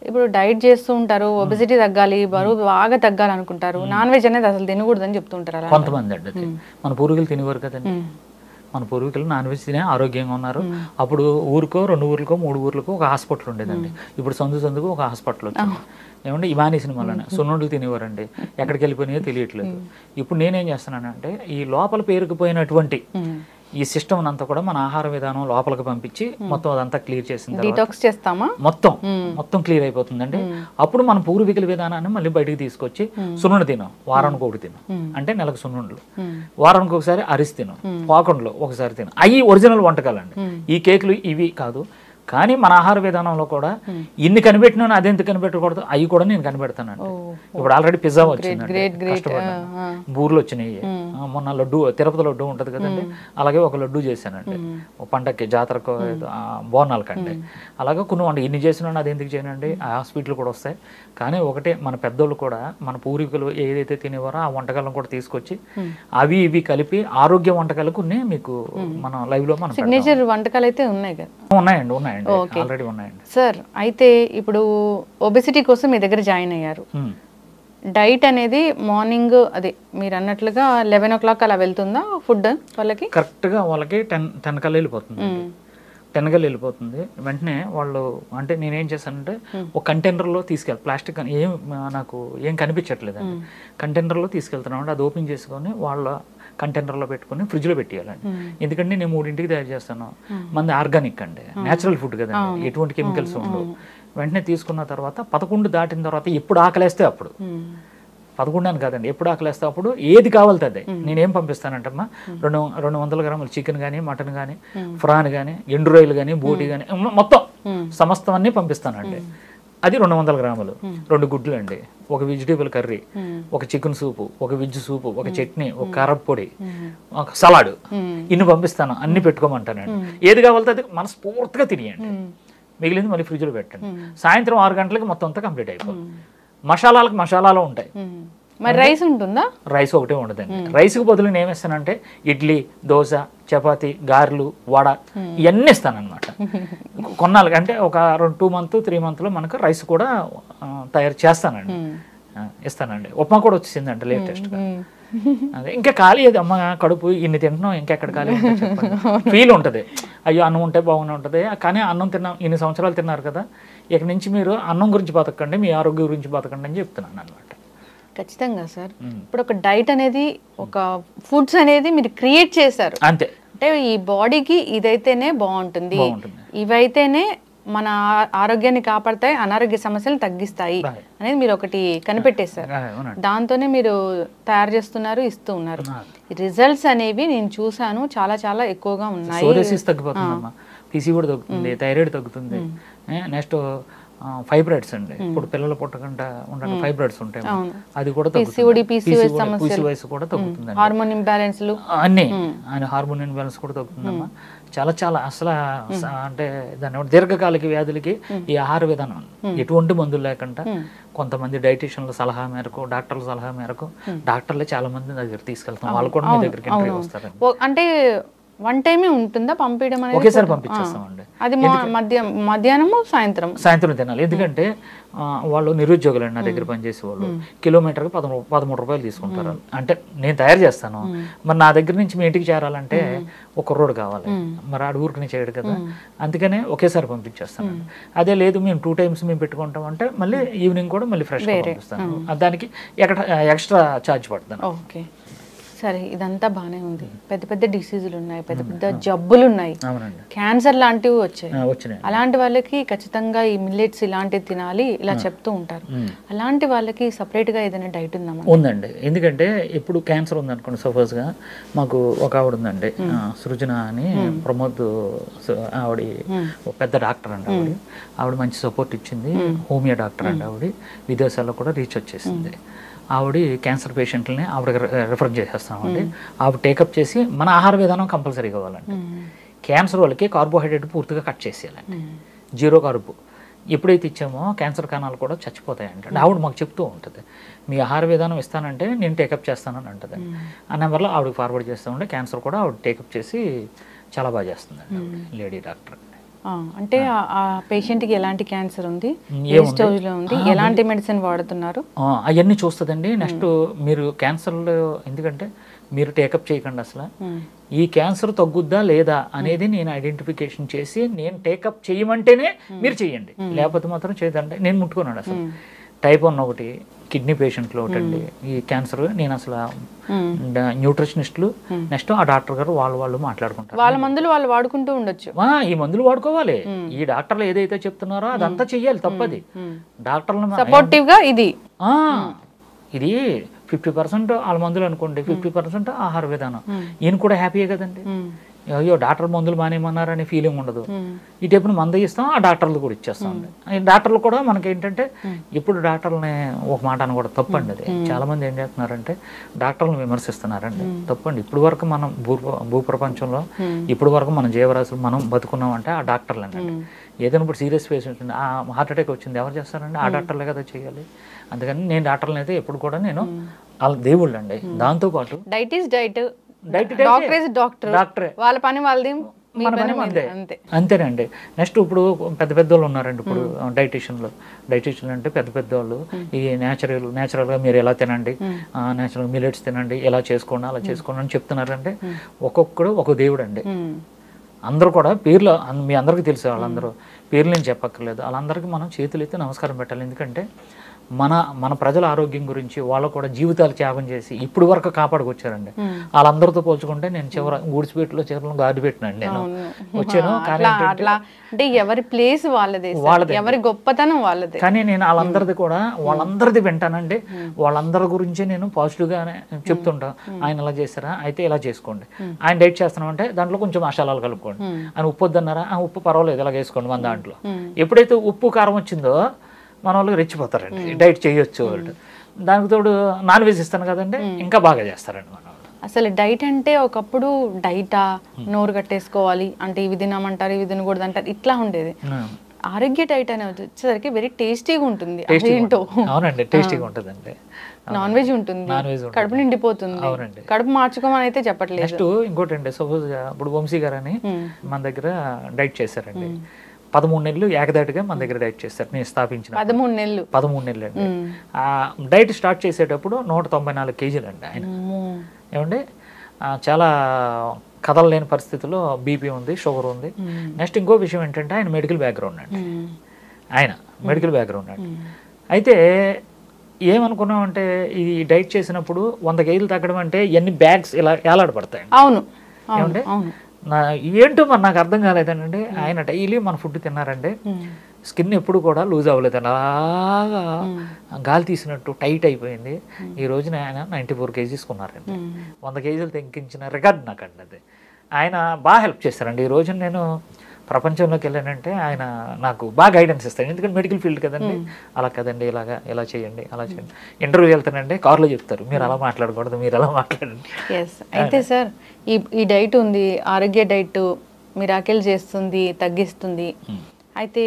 Speaker 1: ఇప్పుడు డైట్ చేస్తూ ఉంటారు, ఒబెసిటీ తగ్గాలి, బరువు బాగా తగ్గాలి అనుకుంటారు, నాన్ వెజ్ అనేది అసలు తినకూడదని చెప్తుంటారు
Speaker 2: కొంతమంది అండి. మన పూర్వీకులు తినేవారు కదండి. మన పూర్వీకులు నాన్ వెజ్ తినే ఆరోగ్యంగా ఉన్నారు. అప్పుడు ఊరికో 2 ఊర్లకో 3 ఊర్లకో ఒక హాస్పిటల్ ఉండేదండి. ఇప్పుడు సందుకు ఒక హాస్పిటల్ వచ్చింది. ఏమంటే ఇవానీ సినిమాలోనే సున్నుండలు తినేవారండి. ఎక్కడికి వెళ్ళిపోయినాయో తెలియట్లేదు. ఇప్పుడు నేనేం చేస్తున్నానంటే ఈ లోపల పేరుకుపోయినటువంటి ఈ సిస్టమ్ అంతా కూడా మన ఆహార విధానం లోపలికి పంపించి మొత్తం అదంతా క్లియర్ చేసిన
Speaker 1: చేస్తామా
Speaker 2: మొత్తం క్లియర్ అయిపోతుందండి. అప్పుడు మన పూర్వీకుల విధానాన్ని మళ్ళీ బయటికి తీసుకొచ్చి సున్నుండు తినం, వారానికి ఒకటి తినం, అంటే నెలకు సున్నుండలు, వారానికి ఒకసారి అరిసి తినం, పాకుండలు ఒకసారి తినం. అవి ఒరిజినల్ వంటకాలండి. ఈ కేకులు ఇవి కాదు. కానీ మన ఆహార విధానంలో కూడా ఇన్ని కనిపెట్టినా అదెంత కనిపెట్టకూడదు, అవి కూడా నేను కనిపెడతానండి. ఇప్పుడు ఆల్రెడీ పిజ్జా వచ్చింది, బూర్లు వచ్చినాయి, మొన్న లడ్డు తిరుపతి లడ్డు ఉంటుంది కదండి, అలాగే ఒక లడ్డు చేశానండి ఒక పండక్కి జాతరకు బోనాలకండి. అలాగే కొన్ని వంట ఇన్ని చేసినా అది ఎందుకు చేయనండి, ఆ స్వీట్లు కూడా వస్తాయి. కానీ ఒకటే మన పెద్దోళ్ళు కూడా మన పూర్వీకులు ఏదైతే తినేవారో ఆ వంటకాలను కూడా తీసుకొచ్చి అవి ఇవి కలిపి ఆరోగ్య వంటకాలు కొన్ని మీకు మన లైవ్ లో మన
Speaker 1: సిగ్నేచర్ వంటకాలు అయితే ఉన్నాయి కదా.
Speaker 2: ఉన్నాయండి ఆల్రెడీ ఉన్నాయండి
Speaker 1: సార్. అయితే ఇప్పుడు ఒబెసిటీ కోసం మీ దగ్గర జాయిన్ అయ్యారు. డైట్ అనేది మార్నింగ్ అదే మీరు అన్నట్లుగా 11 o'clock అలా వెళ్తుందా ఫుడ్ వాళ్ళకి?
Speaker 2: కరెక్ట్గా వాళ్ళకి 10 కల్లా వెళ్ళిపోతుంది. 10 కల్లా వెళ్ళిపోతుంది. వెంటనే వాళ్ళు అంటే నేనేం చేశానంటే ఒక కంటైనర్లో తీసుకెళ్ళి ప్లాస్టిక్ ఏం నాకు ఏం కనిపించట్లేదండి, కంటైనర్లో తీసుకెళ్తున్నామంటే అది ఓపెన్ చేసుకొని వాళ్ళ కంటైనర్లో పెట్టుకుని ఫ్రిడ్జ్లో పెట్టేయాలండి. ఎందుకంటే నేను 3ంటికి తయారు చేస్తాను. మంది ఆర్గానిక్ అండి, న్యాచురల్ ఫుడ్ కదండి, ఎటువంటి కెమికల్స్ ఉండవు. వెంటనే తీసుకున్న తర్వాత 11 దాటిన తర్వాత ఎప్పుడు ఆకలేస్తే అప్పుడు, 11 అని కాదండి, ఎప్పుడు ఆకలేస్తే అప్పుడు ఏది కావాలంటే నేనేం పంపిస్తానంటమ్మా 200 గ్రాములు చికెన్ కానీ మటన్ కానీ ఫ్రాన్ కానీ ఎండు రొయ్యలు కానీ బోటి కానీ మొత్తం సమస్తం అన్నీ పంపిస్తానండి. అది 200 గ్రాములు, 2 గుడ్లు అండి, ఒక వెజిటేబుల్ కర్రీ, ఒక చికెన్ సూపు, ఒక వెజ్ సూపు, ఒక చట్నీ, ఒక కారపొడి, ఒక సలాడ్, ఇన్ని పంపిస్తాను. అన్ని పెట్టుకోమంటానండి. ఏది కావాలంటే అది మనస్ఫూర్తిగా తినేయండి. మిగిలింది మళ్ళీ ఫ్రిడ్జ్లో పెట్టండి. సాయంత్రం 6 గంటలకి మొత్తం అంతా కంప్లీట్ అయిపోతుంది. మసాలాలకు మసాలాలు ఉంటాయి.
Speaker 1: మరి రైస్ ఉంటుందా?
Speaker 2: రైస్ ఒకటే ఉండదండి. రైస్కి బదులు నేను ఏమిస్తానంటే ఇడ్లీ, దోశ, చపాతి, గారెలు, వడ ఇవన్నీ ఇస్తానన్నమాట. కొన్నాళ్ళకి అంటే ఒక 2 months 3 monthsలో మనకు రైస్ కూడా తయారు చేస్తానండి, ఇస్తానండి. ఉప్మా కూడా వచ్చిందండి లేటెస్ట్గా. అదే ఇంకా ఖాళీ అది అమ్మ కడుపు ఇన్ని తింటున్నాం ఇంకెక్కడ ఖాళీ ఉంటుంది చెప్పండి, ఫీల్ ఉంటుంది. అయ్యో అన్నం ఉంటే బాగునే ఉంటుంది. కానీ అన్నం తిన్నాం, ఇన్ని సంవత్సరాలు తిన్నారు కదా, ఇక నుంచి మీరు అన్నం గురించి బతకండి, మీ ఆరోగ్యం గురించి బతకండి అని చెప్తున్నాను అనమాట.
Speaker 1: ఖచ్చితంగా సార్. ఇప్పుడు ఒక డైట్ అనేది ఒక ఫుడ్స్ అనేది మీరు క్రియేట్ చేశారు
Speaker 2: అంతే.
Speaker 1: అంటే ఈ బాడీకి ఇదైతేనే బాగుంటుంది, ఇవైతేనే మన ఆరోగ్యాన్ని కాపాడతాయి, అనారోగ్య సమస్యలు తగ్గిస్తాయి అనేది మీరు ఒకటి కనిపెట్టేశారు. దాంతోనే మీరు తయారు చేస్తున్నారు, ఇస్తూ ఉన్నారు. రిజల్ట్స్ అనేవి నేను చూసాను, చాలా చాలా ఎక్కువగా ఉన్నాయి.
Speaker 2: సోరియాసిస్ తగ్గిపోతుందమ్మా, పీసీఓడి తగ్గుతుంది, థైరాయిడ్ తగ్గుతుంది, నెక్స్ట్ ఫైబ్రాయిడ్స్ అండి. ఇప్పుడు పిల్లలు పుట్టకుండా ఉండడానికి ఫైబ్రాయిడ్స్ ఉంటాయి, అది కూడా తగ్గుతుంది. పీసీఓఎస్ కూడా తగ్గుతుంది.
Speaker 1: హార్మోన్ ఇంబ్యాలెన్స్లు
Speaker 2: అన్ని హార్మోన్ ఇంబ్యాలెన్స్ కూడా తగ్గుతుందమ్మా. చాలా చాలా అసలు అంటే దాని దీర్ఘకాలిక వ్యాధులకి ఈ ఆహార విధానం ఎటువంటి మందులు లేకుండా కొంతమంది డైటీషియన్ల సలహా మేరకు, డాక్టర్ల సలహా మేరకు, డాక్టర్లే చాలా మంది దగ్గర తీసుకెళ్తాం. వాళ్ళు కూడా మీ దగ్గరికి ఎంట్రీ వస్తారు.
Speaker 1: అంటే వన్ టైమే ఉంటుందా పంపించడం అనేది?
Speaker 2: ఒకేసారి పంపించేస్తామండి.
Speaker 1: అది మధ్యాహ్నము సాయంత్రం
Speaker 2: తినాలి. ఎందుకంటే వాళ్ళు నిరుద్యోగులు నా దగ్గర పనిచేసే వాళ్ళు కిలోమీటర్కి 13 రూపాయలు తీసుకుంటారు. అంటే నేను తయారు చేస్తాను, మరి నా దగ్గర నుంచి మీ ఇంటికి చేరాలంటే ఒక రోడ్డు కావాలి, మరి ఆడు ఊరికి చేయడు కదా, అందుకనే ఒకేసారి పంపించేస్తాను. అదే లేదు మేము 2 times మేము పెట్టుకుంటాం అంటే మళ్ళీ ఈవినింగ్ కూడా మళ్ళీ ఫ్రెష్గా పంపిస్తాను. దానికి ఎక్స్ట్రా ఛార్జ్ పడతాను.
Speaker 1: సరే, ఇదంతా బానే ఉంది. పెద్ద పెద్ద డిసీజులు ఉన్నాయి, పెద్ద పెద్ద జబ్బులు ఉన్నాయి, క్యాన్సర్ లాంటివి వచ్చాయి. అలాంటి వాళ్ళకి ఖచ్చితంగా ఈ మిల్లెట్స్ ఇలాంటివి తినాలి ఇలా చెప్తూ ఉంటారు. అలాంటి వాళ్ళకి సపరేట్ గా ఏదైనా డైట్ ఉందా?
Speaker 2: ఉందండి. ఎందుకంటే ఇప్పుడు క్యాన్సర్ ఉందనుకోండి, సపోజ్ గా మాకు ఒక ఆవిడ ఉందండి, సృజన అని, ప్రమోద్ ఆవిడ పెద్ద డాక్టర్ అండి. ఆవిడ మంచి సపోర్ట్ ఇచ్చింది, హోమియో డాక్టర్ అండి. ఆవిడ విదేశాల్లో కూడా రీచ్ వచ్చేసింది. ఆవిడ క్యాన్సర్ పేషెంట్లని ఆవిడ రిఫర్ చేసేస్తామండి. ఆవిడ టేకప్ చేసి మన ఆహార విధానం కంపల్సరీ కావాలండి. క్యాన్సర్ వాళ్ళకి కార్బోహైడ్రేట్ పూర్తిగా కట్ చేసేయాలండి, 0 కార్బ్. ఎప్పుడైతే ఇచ్చామో క్యాన్సర్ కణాలు కూడా చచ్చిపోతాయంటే ఆవిడ మాకు చెప్తూ ఉంటుంది, మీ ఆహార విధానం ఇస్తానంటే నేను టేకప్ చేస్తానని అంటుంది. ఆ నెంబర్లో ఆవిడకి ఫార్వర్డ్ చేస్తూ ఉంటే క్యాన్సర్ కూడా ఆవిడ టేకప్ చేసి చాలా బాగా చేస్తుందండి లేడీ డాక్టర్.
Speaker 1: అంటే ఆ పేషెంట్కి ఎలాంటి క్యాన్సర్ ఉంది, ఏ స్టేజ్లో ఉంది, ఎలాంటి మెడిసిన్ వాడుతున్నారు,
Speaker 2: అవన్నీ చూస్తుందండి. నెక్స్ట్ మీరు క్యాన్సర్లో ఎందుకంటే మీరు టేకప్ చేయకండి, అసలు ఈ క్యాన్సర్ తగ్గుద్దా లేదా అనేది నేను ఐడెంటిఫికేషన్ చేసి నేను టేకప్ చేయమంటేనే మీరు చెయ్యండి, లేకపోతే మాత్రం చేయదండి. నేను ముట్టుకున్నాను అసలు. టైప్ 1 ఒకటి, కిడ్నీ పేషెంట్లు ఒకటండి ఈ క్యాన్సర్. నేను అసలు న్యూట్రిషనిస్టులు నెక్స్ట్ ఆ డాక్టర్ గారు వాళ్ళు మాట్లాడుకుంటారు.
Speaker 1: వాళ్ళ మందులు వాళ్ళు వాడుకుంటూ ఉండొచ్చు.
Speaker 2: ఈ మందులు వాడుకోవాలి, ఈ డాక్టర్లు ఏదైతే చెప్తున్నారో అదంతా చెయ్యాలి, తప్పది. డాక్టర్లు
Speaker 1: సపోర్టివ్ గా ఇది
Speaker 2: 50% వాళ్ళ మందులు అనుకోండి, 50% ఆహార విధానం. ఈయన కూడా హ్యాపీయే కదండి. అయ్యో డాక్టర్ మందులు మానేమన్నారనే ఫీలింగ్ ఉండదు. ఈ టైపుని మందు ఇస్తాం, ఆ డాక్టర్లు కూడా ఇచ్చేస్తాం. డాక్టర్లు కూడా మనకి ఏంటంటే ఇప్పుడు డాక్టర్లని ఒక మాట అని కూడా తప్పండి. అది చాలా మంది ఏం చేస్తున్నారంటే డాక్టర్లను విమర్శిస్తున్నారండి, తప్పండి. ఇప్పుడు వరకు మనం భూప్రపంచంలో ఇప్పుడు వరకు మన జీవరాశులు మనం బతుకున్నామంటే ఆ డాక్టర్లు అండి. ఏదైనా ఇప్పుడు సీరియస్ పేషెంట్ ఉంది, హార్ట్ అటాక్ వచ్చింది, ఎవరు చేస్తారండి? ఆ డాక్టర్లే కదా చేయాలి. అందుకని నేను డాక్టర్లను అయితే ఎప్పుడు కూడా నేను వాళ్ళ దేవుళ్ళు అండి. దాంతోపాటు
Speaker 1: diet is diet, doctor is doctor, వాళ్ళ పని వాళ్ళది,
Speaker 2: అంతేనండి. నెక్స్ట్ ఇప్పుడు పెద్ద పెద్దోళ్ళు ఉన్నారండి, ఇప్పుడు డైటీషియన్లు అంటే పెద్ద పెద్దవాళ్ళు ఈ న్యాచురల్గా మీరు ఎలా తినండి, న్యాచురల్ మిల్లెట్స్ తినండి, ఎలా చేసుకోండి అలా చేసుకోండి అని చెప్తున్నారంటే ఒక్కొక్కడు ఒక దేవుడు అండి. అందరూ కూడా పేర్లు మీ అందరికీ తెలుసు, వాళ్ళందరూ పేర్లు నేను చెప్పక్కర్లేదు. వాళ్ళందరికీ మనం చేతులు ఎత్తి నమస్కారం పెట్టాలి. ఎందుకంటే మన ప్రజల ఆరోగ్యం గురించి వాళ్ళు కూడా జీవితాలు త్యాగం చేసి ఇప్పుడు వరకు కాపాడుకొచ్చారండి. వాళ్ళందరితో పోల్చుకుంటే నేను గూడిచిపేటలో చివరిలో గాడి పెట్టినండి నేను వచ్చాను.
Speaker 1: అంటే ఎవరి ప్లేస్ వాళ్ళది, ఎవరి గొప్పతనం వాళ్ళది.
Speaker 2: కానీ నేను వాళ్ళందరిది వింటానండి. వాళ్ళందరి గురించి నేను పాజిటివ్గానే చెప్తుంటా. ఆయన ఎలా చేస్తారా, అయితే ఇలా చేసుకోండి. ఆయన డైట్ చేస్తున్నామంటే దాంట్లో కొంచెం మసాలాలు కలుపుకోండి. ఆయన ఉప్పు వద్దన్నారా, ఉప్పు పర్వాలేదు ఇలా వేసుకోండి మన దాంట్లో. ఎప్పుడైతే ఉప్పు కారం వచ్చిందో మన వాళ్ళకి రెచ్చిపోతారండి, డైట్ చేయొచ్చు వాళ్ళు. దానికి తోడు నాన్ వెజ్ ఇస్తాను కదండి, ఇంకా బాగా చేస్తారండి మన వాళ్ళు.
Speaker 1: అసలు డైట్ అంటే ఒకప్పుడు డైటా, నోరు కట్టేసుకోవాలి అంటే ఇవి తినమంటారు ఇవి తినకూడదు అంటారు, ఇట్లా ఉండేది. ఆరోగ్య డైట్ అనేది వచ్చేసరికి వెరీ టేస్టీగా ఉంటుంది. ఏంటో
Speaker 2: అవునండి, టేస్టీగా ఉంటుందండి.
Speaker 1: నాన్ వెజ్ ఉంటుంది, కడుపు నిండిపోతుంది. కడుపు మార్చుకోమని అయితే చెప్పట్లేదు.
Speaker 2: నెక్స్ట్ ఇంకోటి అండి, సపోజ్ ఇప్పుడు వంశీ గారు అని మన దగ్గర డైట్ చేశారండి. 13 నెలలు ఏకదాటిగా మన దగ్గర డైట్ చేస్తారు. నేను స్థాపించిన 13 నెలలు అండి. డైట్ స్టార్ట్ చేసేటప్పుడు 194 కేజీలు అండి ఆయన. ఏమండి చాలా కదలలేని పరిస్థితుల్లో బీపీ ఉంది, షుగర్ ఉంది. నెక్స్ట్ ఇంకో విషయం ఏంటంటే ఆయన మెడికల్ బ్యాక్గ్రౌండ్ అండి. అయితే ఏమనుకున్నామంటే ఈ డైట్ చేసినప్పుడు 100 కేజీలు తగ్గడం అంటే ఎన్ని బ్యాగ్స్ ఇలా ఏలాడబడతాయి.
Speaker 1: అవును
Speaker 2: ఏమంటే ఏంటో మరి నాకు అర్థం కాలేదండి. ఆయన డైలీ మన ఫుడ్ తిన్నారండి, స్కిన్ ఎప్పుడు కూడా లూజ్ అవ్వలేదు, అలాగా గాలి తీసినట్టు టైట్ అయిపోయింది. ఈ రోజున ఆయన 94 కేజీస్ ఉన్నారండి. 100 కేజీలు తగ్గించిన రికార్డ్ నాకండి అది. ఆయన బాగా హెల్ప్ చేస్తారండి. ఈ రోజు నేను ప్రపంచంలోకి వెళ్ళానంటే ఆయన నాకు బాగా గైడెన్స్ ఇస్తాడు. ఎందుకంటే మెడికల్ ఫీల్డ్ కదండి. అలా కదండి, ఇలా చేయండి, అలా చేయండి. ఇంటర్వ్యూ వెళ్తానండి, కార్లో చెప్తారు మీరు అలా మాట్లాడకూడదు, మీరు అలా మాట్లాడండి.
Speaker 1: అయితే సార్ ఈ డైట్ ఉంది, ఆరోగ్య డైట్ మిరాకిల్ చేస్తుంది, తగ్గిస్తుంది. అయితే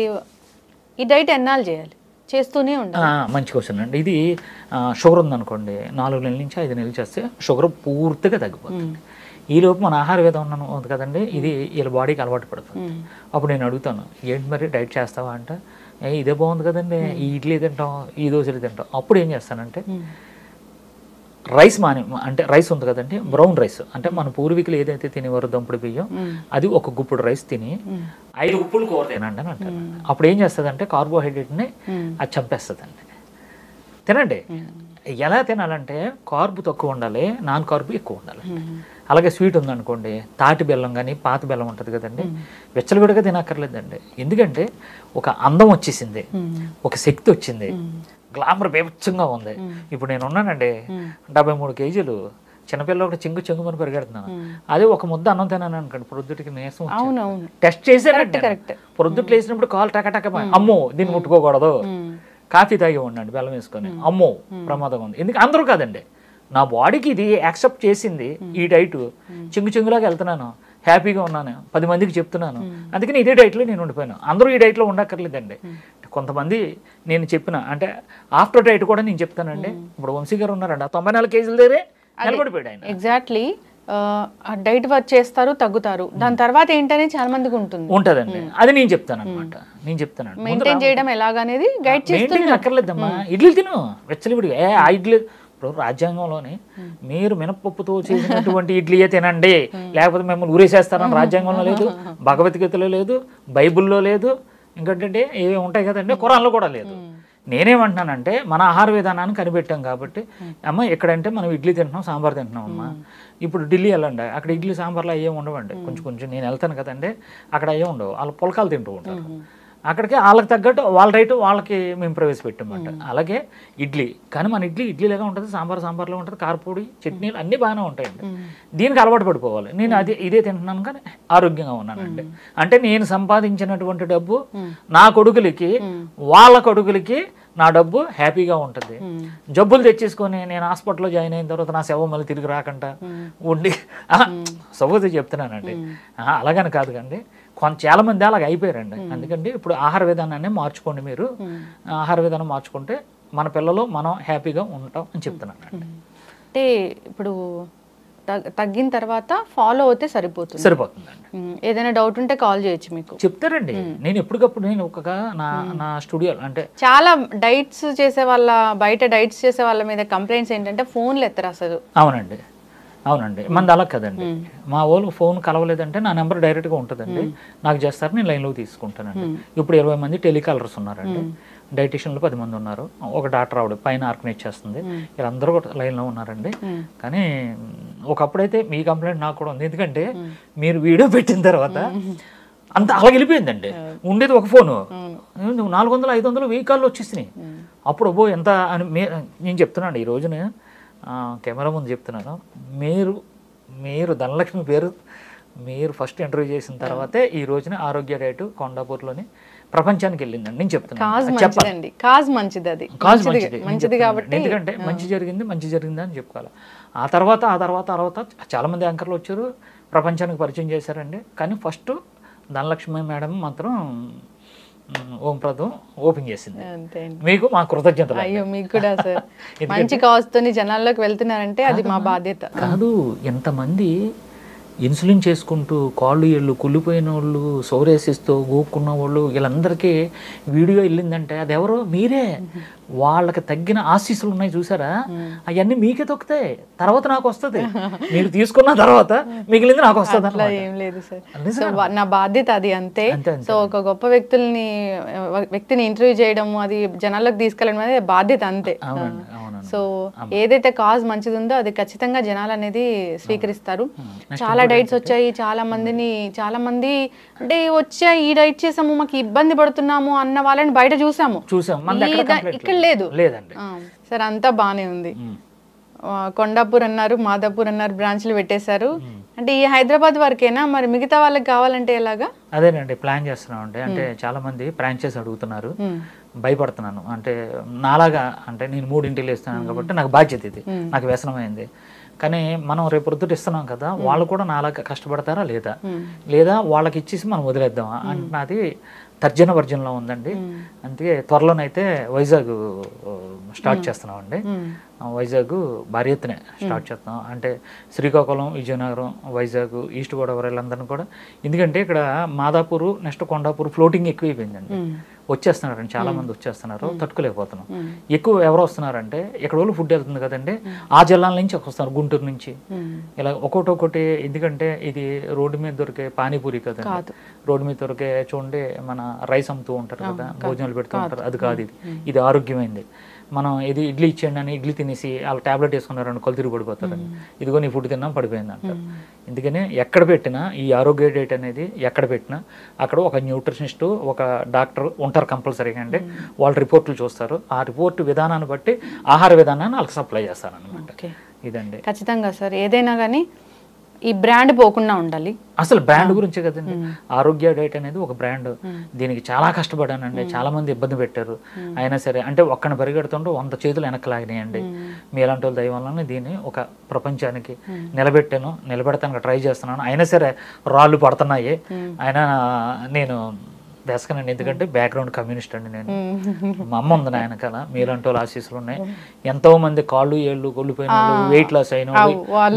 Speaker 1: ఈ డైట్ ఎన్నాళ్ళు చేయాలి, చేస్తూనే ఉండాలి?
Speaker 2: మంచి క్వశ్చన్ అండి. ఇది షుగర్ ఉందనుకోండి, 4 నెలల నుంచి 5 నెలలు చేస్తే షుగర్ పూర్తిగా తగ్గిపోతుంది. ఈలోపు మన ఆహార విధానం ఉంది కదండి, ఇది వీళ్ళ బాడీకి అలవాటు పడుతుంది. అప్పుడు నేను అడుగుతాను, ఏంటి మరి డైట్ చేస్తావా అంటే, ఇదే బాగుంది కదండి, ఈ ఇడ్లీ తింటాం, ఈ దోశలు తింటాం. అప్పుడు ఏం చేస్తానంటే రైస్ అంటే రైస్ ఉంది కదండి, బ్రౌన్ రైస్ అంటే మన పూర్వీకులు ఏదైతే తినేవారు దంపుడు బియ్యం, అది ఒక గుప్పుడు రైస్ తిని 5 గుప్పులు కూర తినండి అని అంటారు. అప్పుడు ఏం చేస్తుందంటే కార్బోహైడ్రేట్ని అది చంపేస్తుందండి. తినండి. ఎలా తినాలంటే కార్బ్ తక్కువ ఉండాలి, నాన్ కార్బ్ ఎక్కువ ఉండాలి. అలాగే స్వీట్ ఉందనుకోండి, తాటి బెల్లం కానీ పాత బెల్లం ఉంటుంది కదండి, వెచ్చలుగుడిగా తినక్కర్లేదండి. ఎందుకంటే ఒక అందం వచ్చేసింది, ఒక శక్తి వచ్చింది, గ్లామర్ బీభత్సంగా ఉంది. ఇప్పుడు నేను ఉన్నానండి 73 కేజీలు, చిన్నపిల్లలు చింగు చెంగుమని పరిగెడుతున్నాను. అదే ఒక ముద్ద అన్నం తిన్నాను అనుకోండి, ప్రొద్దుటికి నీరసం టెస్ట్ చేశానంటే ప్రొద్దుట్లు వేసినప్పుడు కాలు టకటక అమ్మో దీన్ని ముట్టుకోకూడదు, కాఫీ తాగి ఉండండి బెల్లం వేసుకొని, అమ్మో ప్రమాదం ఉంది. ఎందుకు అందరూ కాదండి, నా బాడీకి ఇది యాక్సెప్ట్ చేసింది, ఈ డైట్ చెంగు చెంగులాగా వెళ్తున్నాను, హ్యాపీగా ఉన్నాను, 10 మందికి చెప్తున్నాను, అందుకని ఇదే డైట్లో నేను ఉండిపోయాను. అందరూ ఈ డైట్లో ఉండక్కర్లేదండి. కొంతమంది నేను చెప్పిన అంటే ఆఫ్టర్ డైట్ కూడా నేను చెప్తానండి. ఇప్పుడు వంశీ గారు ఉన్నారండి, 94 కేజీల దగ్గరే నిలబడిపోయాడు ఆయన.
Speaker 1: ఎగ్జాక్ట్లీ డైట్ వర్క్ చేస్తారు, తగ్గుతారు, దాని తర్వాత ఏంటనే చాలా మందికి ఉంటుందండి.
Speaker 2: అది నేను చెప్తాను అనమాట. నేను చెప్తాను
Speaker 1: మెయింటైన్ చేయడం ఎలాగనేది గైడ్ చేస్తాను.
Speaker 2: అక్కర్లేదమ్మా, ఇడ్లీలు తిను వెచ్చలివిడిగా. ఆ ఇడ్లీ ఇప్పుడు రాజ్యాంగంలోని మీరు మినపప్పుతో చేసినటువంటి ఇడ్లీయే తినండి, లేకపోతే మిమ్మల్ని ఊరేసేస్తారని రాజ్యాంగంలో లేదు, భగవద్గీతలో లేదు, బైబుల్లో లేదు, ఇంకంటే ఏవి ఉంటాయి కదండి, ఖురాన్లో కూడా లేదు. నేనేమంటున్నానంటే మన ఆహార విధానాన్ని కనిపెట్టాం కాబట్టి, అమ్మ ఎక్కడంటే మనం ఇడ్లీ తింటున్నాం, సాంబార్ తింటున్నాం అమ్మ. ఇప్పుడు ఢిల్లీ వెళ్ళండి, అక్కడ ఇడ్లీ సాంబార్లో అయ్యే ఉండవండి, కొంచెం కొంచెం నేను వెళ్తాను కదండి, అక్కడ అయ్యే ఉండవు, వాళ్ళు పులకాలు తింటూ ఉంటారు. అక్కడికి వాళ్ళకి తగ్గట్టు వాళ్ళ రైటు వాళ్ళకి మేము ప్రవేశపెట్టామంట. అలాగే ఇడ్లీ, కానీ మన ఇడ్లీలాగా ఉంటుంది, సాంబార్లో ఉంటుంది, కారపొడి చట్నీలు అన్నీ బాగానే ఉంటాయండి. దీనికి అలవాటు పడిపోవాలి. నేను ఇదే తింటున్నాను కానీ ఆరోగ్యంగా ఉన్నానండి. అంటే నేను సంపాదించినటువంటి డబ్బు నా కొడుకులకి, వాళ్ళ కొడుకులకి నా డబ్బు హ్యాపీగా ఉంటుంది. జబ్బులు తెచ్చేసుకొని నేను హాస్పిటల్లో జాయిన్ అయిన తర్వాత నా శవం మళ్ళీ తిరిగి రాకుండా ఉండి సపోజ్ చెప్తున్నానండి. అలాగని కాదు కండి, చాలా మంది అలాగ అయిపోయారండి. అందుకంటే ఇప్పుడు ఆహార విధానాన్ని మార్చుకోండి. మీరు ఆహార విధానం మార్చుకుంటే మన పిల్లలు మనం హ్యాపీగా ఉంటాం అని చెప్తున్నాను అండి.
Speaker 1: అంటే ఇప్పుడు తగ్గిన తర్వాత ఫాలో అవుతే
Speaker 2: సరిపోతుందండి.
Speaker 1: ఏదైనా డౌట్ ఉంటే కాల్ చేయొచ్చు, మీకు చెప్తారండి.
Speaker 2: నేను ఎప్పటికప్పుడు నేను నా స్టూడియో అంటే
Speaker 1: చాలా డైట్స్ చేసే వాళ్ళ, బయట డైట్స్ చేసే వాళ్ళ మీద కంప్లైంట్స్ ఏంటంటే ఫోన్లు ఎత్తరు అసలు.
Speaker 2: అవునండి, మనది అలా కదండి. మా వాళ్ళు ఫోన్ కలవలేదంటే నా నెంబర్ డైరెక్ట్గా ఉంటుందండి, నాకు చేస్తారు, నేను లైన్లో తీసుకుంటానండి. ఇప్పుడు 20 మంది టెలికాలర్స్ ఉన్నారండి, డైటీషియన్లు 10 మంది ఉన్నారు, ఒక డాక్టర్ ఆవిడ పైన ఆర్గనైజ్ చేస్తుంది, వీళ్ళందరూ కూడా లైన్లో ఉన్నారండి. కానీ ఒకప్పుడైతే మీ కంప్లైంట్ నాకు కూడా ఉంది, ఎందుకంటే మీరు వీడియో పెట్టిన తర్వాత అంత అలా వెళ్ళిపోయిందండి. ఉండేది ఒక ఫోను, 400, 500, 1000 కాళ్ళు వచ్చేసినాయి. అప్పుడు ఎంత అని నేను చెప్తున్నాను, ఈ రోజున కెమెరా ముందు చెప్తున్నాను, మీరు ధనలక్ష్మి పేరు మీరు ఫస్ట్ ఇంటర్వ్యూ చేసిన తర్వాతే ఈ రోజున ఆరోగ్య రేటు కొండాపూర్లోని ప్రపంచానికి వెళ్ళిందండి. నేను చెప్తున్నాను
Speaker 1: కాజ్ మంచిది కాబట్టి,
Speaker 2: ఎందుకంటే మంచి జరిగింది అని చెప్పుకోవాలి. ఆ తర్వాత చాలా మంది యాంకర్లు వచ్చారు, ప్రపంచానికి పరిచయం చేశారండి. కానీ ఫస్ట్ ధనలక్ష్మి మేడం మాత్రం ఓపెన్ చేసింది. మీకు మా కృతజ్ఞతలు.
Speaker 1: అయ్యో మీకు కూడా సార్, మంచి కాస్తో జనాల్లోకి వెళ్తున్నారంటే అది మా బాధ్యత.
Speaker 2: కాదు, ఎంతమంది ఇన్సులిన్ చేసుకుంటూ కాళ్ళు ఏళ్ళు కుళ్ళిపోయిన వాళ్ళు, సోరేసిస్తో గోక్కున్న వాళ్ళు, వీళ్ళందరికీ వీడియో వెళ్ళిందంటే అది ఎవరో మీరే. వాళ్ళకి తగ్గిన ఆశీస్సులు ఉన్నాయి చూసారా, అవన్నీ మీకే తొక్కుతాయి, తర్వాత నాకు వస్తుంది. మీరు తీసుకున్న తర్వాత మిగిలింది నాకు వస్తుంది.
Speaker 1: అట్లా ఏం లేదు సార్, నా బాధ్యత అది, అంతే. సో ఒక గొప్ప వ్యక్తిని ఇంటర్వ్యూ చేయడం, అది జనాల్లోకి తీసుకెళ్ళడం అనేది బాధ్యత, అంతే. సో ఏదైతే కాజ్ మంచిది ఉందో అది ఖచ్చితంగా జనాలు అనేది స్వీకరిస్తారు. చాలా డైట్స్ వచ్చాయి, చాలా మంది అంటే ఈ డైట్ చేసాము మాకు ఇబ్బంది పడుతున్నాము అన్న వాళ్ళని బయట చూసాము, ఇక్కడ లేదండి సార్, అంతా బానే ఉంది. కొండాపూర్ అన్నారు, మాదాపూర్ అన్నారు, బ్రాంచ్లు పెట్టేశారు. అంటే ఈ హైదరాబాద్ వరకేనా, మరి మిగతా వాళ్ళకి కావాలంటే ఎలాగా?
Speaker 2: అదేనండి ప్లాన్ చేస్తున్నాం అండి. అంటే చాలా మంది బ్రాంచెస్ అడుగుతున్నారు, భయపడుతున్నాను. అంటే నాలాగా అంటే నేను 3 ఇస్తున్నాను కాబట్టి నాకు బాధ్యత ఇది, నాకు వ్యసనమైంది. కానీ మనం రేపు పొద్దుట ఇస్తున్నాం కదా, వాళ్ళు కూడా నాలాగా కష్టపడతారా లేదా వాళ్ళకి ఇచ్చేసి మనం వదిలేద్దామా అంటున్నది తర్జన వర్జనలో ఉందండి. అందుకే త్వరలోనైతే వైజాగ్ స్టార్ట్ చేస్తున్నామండి. వైజాగ్ భారీ ఎత్తున స్టార్ట్ చేస్తాం. అంటే శ్రీకాకుళం, విజయనగరం, వైజాగ్, ఈస్ట్ గోదావరి వీళ్ళందరినీ కూడా, ఎందుకంటే ఇక్కడ మాదాపూరు నెక్స్ట్ కొండాపూర్ ఫ్లోటింగ్ ఎక్కువైపోయిందండి. వచ్చేస్తున్నారండి, చాలా మంది వచ్చేస్తున్నారు, తట్టుకోలేకపోతున్నాం. ఎక్కువ ఎవరు వస్తున్నారంటే ఇక్కడ వాళ్ళు ఫుడ్ వెళ్తుంది కదండి, ఆ జిల్లాల నుంచి వస్తున్నారు, గుంటూరు నుంచి ఇలా ఒక్కొక్కటి. ఎందుకంటే ఇది రోడ్డు మీద దొరికే పానీపూరి కదండి, రోడ్డు మీద దొరికే చూడండి మన రైస్ అమ్ముతూ ఉంటారు కదా, భోజనాలు పెడుతూ ఉంటారు, అది కాదు. ఇది ఆరోగ్యమైంది. మనం ఇది ఇడ్లీ ఇచ్చేయండి అని ఇడ్లీ తినేసి వాళ్ళు ట్యాబ్లెట్ వేసుకున్నారని కళ్ళు తిరిగి పడిపోతారని, ఇదిగో నీ ఫుడ్ తిన్నాం పడిపోయింది అంటారు. ఎందుకని ఎక్కడ పెట్టినా ఈ ఆరోగ్య డైట్ అనేది ఎక్కడ పెట్టినా అక్కడ ఒక న్యూట్రిషనిస్ట్ ఒక డాక్టర్ ఉంటారు కంపల్సరీగా. అంటే వాళ్ళ రిపోర్ట్లు చూస్తారు, ఆ రిపోర్ట్ విధానాన్ని బట్టి ఆహార విధానాన్ని వాళ్ళకి సప్లై చేస్తారనమాట. ఇదండి
Speaker 1: ఖచ్చితంగా సార్. ఏదైనా కానీ ఈ బ్రాండ్ పోకుండా ఉండాలి.
Speaker 2: అసలు బ్రాండ్ గురించే కదండి ఆరోగ్య డైట్ అనేది ఒక బ్రాండ్. దీనికి చాలా కష్టపడానండి, చాలా మంది ఇబ్బంది పెట్టారు. అయినా సరే అంటే ఒక్కని పరిగెడుతుంటే 100 చేతులు వెనక్కి లాగినాయండి. మీలాంటి వాళ్ళ దయ వలన దీన్ని ఒక ప్రపంచానికి నిలబెడతానికి ట్రై చేస్తున్నాను. అయినా సరే రాళ్ళు పడుతున్నాయి. అయినా నేను వేసుకున్నాను, ఎందుకంటే బ్యాక్గ్రౌండ్ కమ్యూనిస్ట్ అండి నేను. మా అమ్మ ఉంది నా వెనకాల, మీలాంటి వాళ్ళు ఆశీస్సులు ఉన్నాయి. ఎంతో మంది కాళ్ళు ఏళ్ళు కొల్లిపోయిన వాళ్ళు, వెయిట్ లాస్ అయిన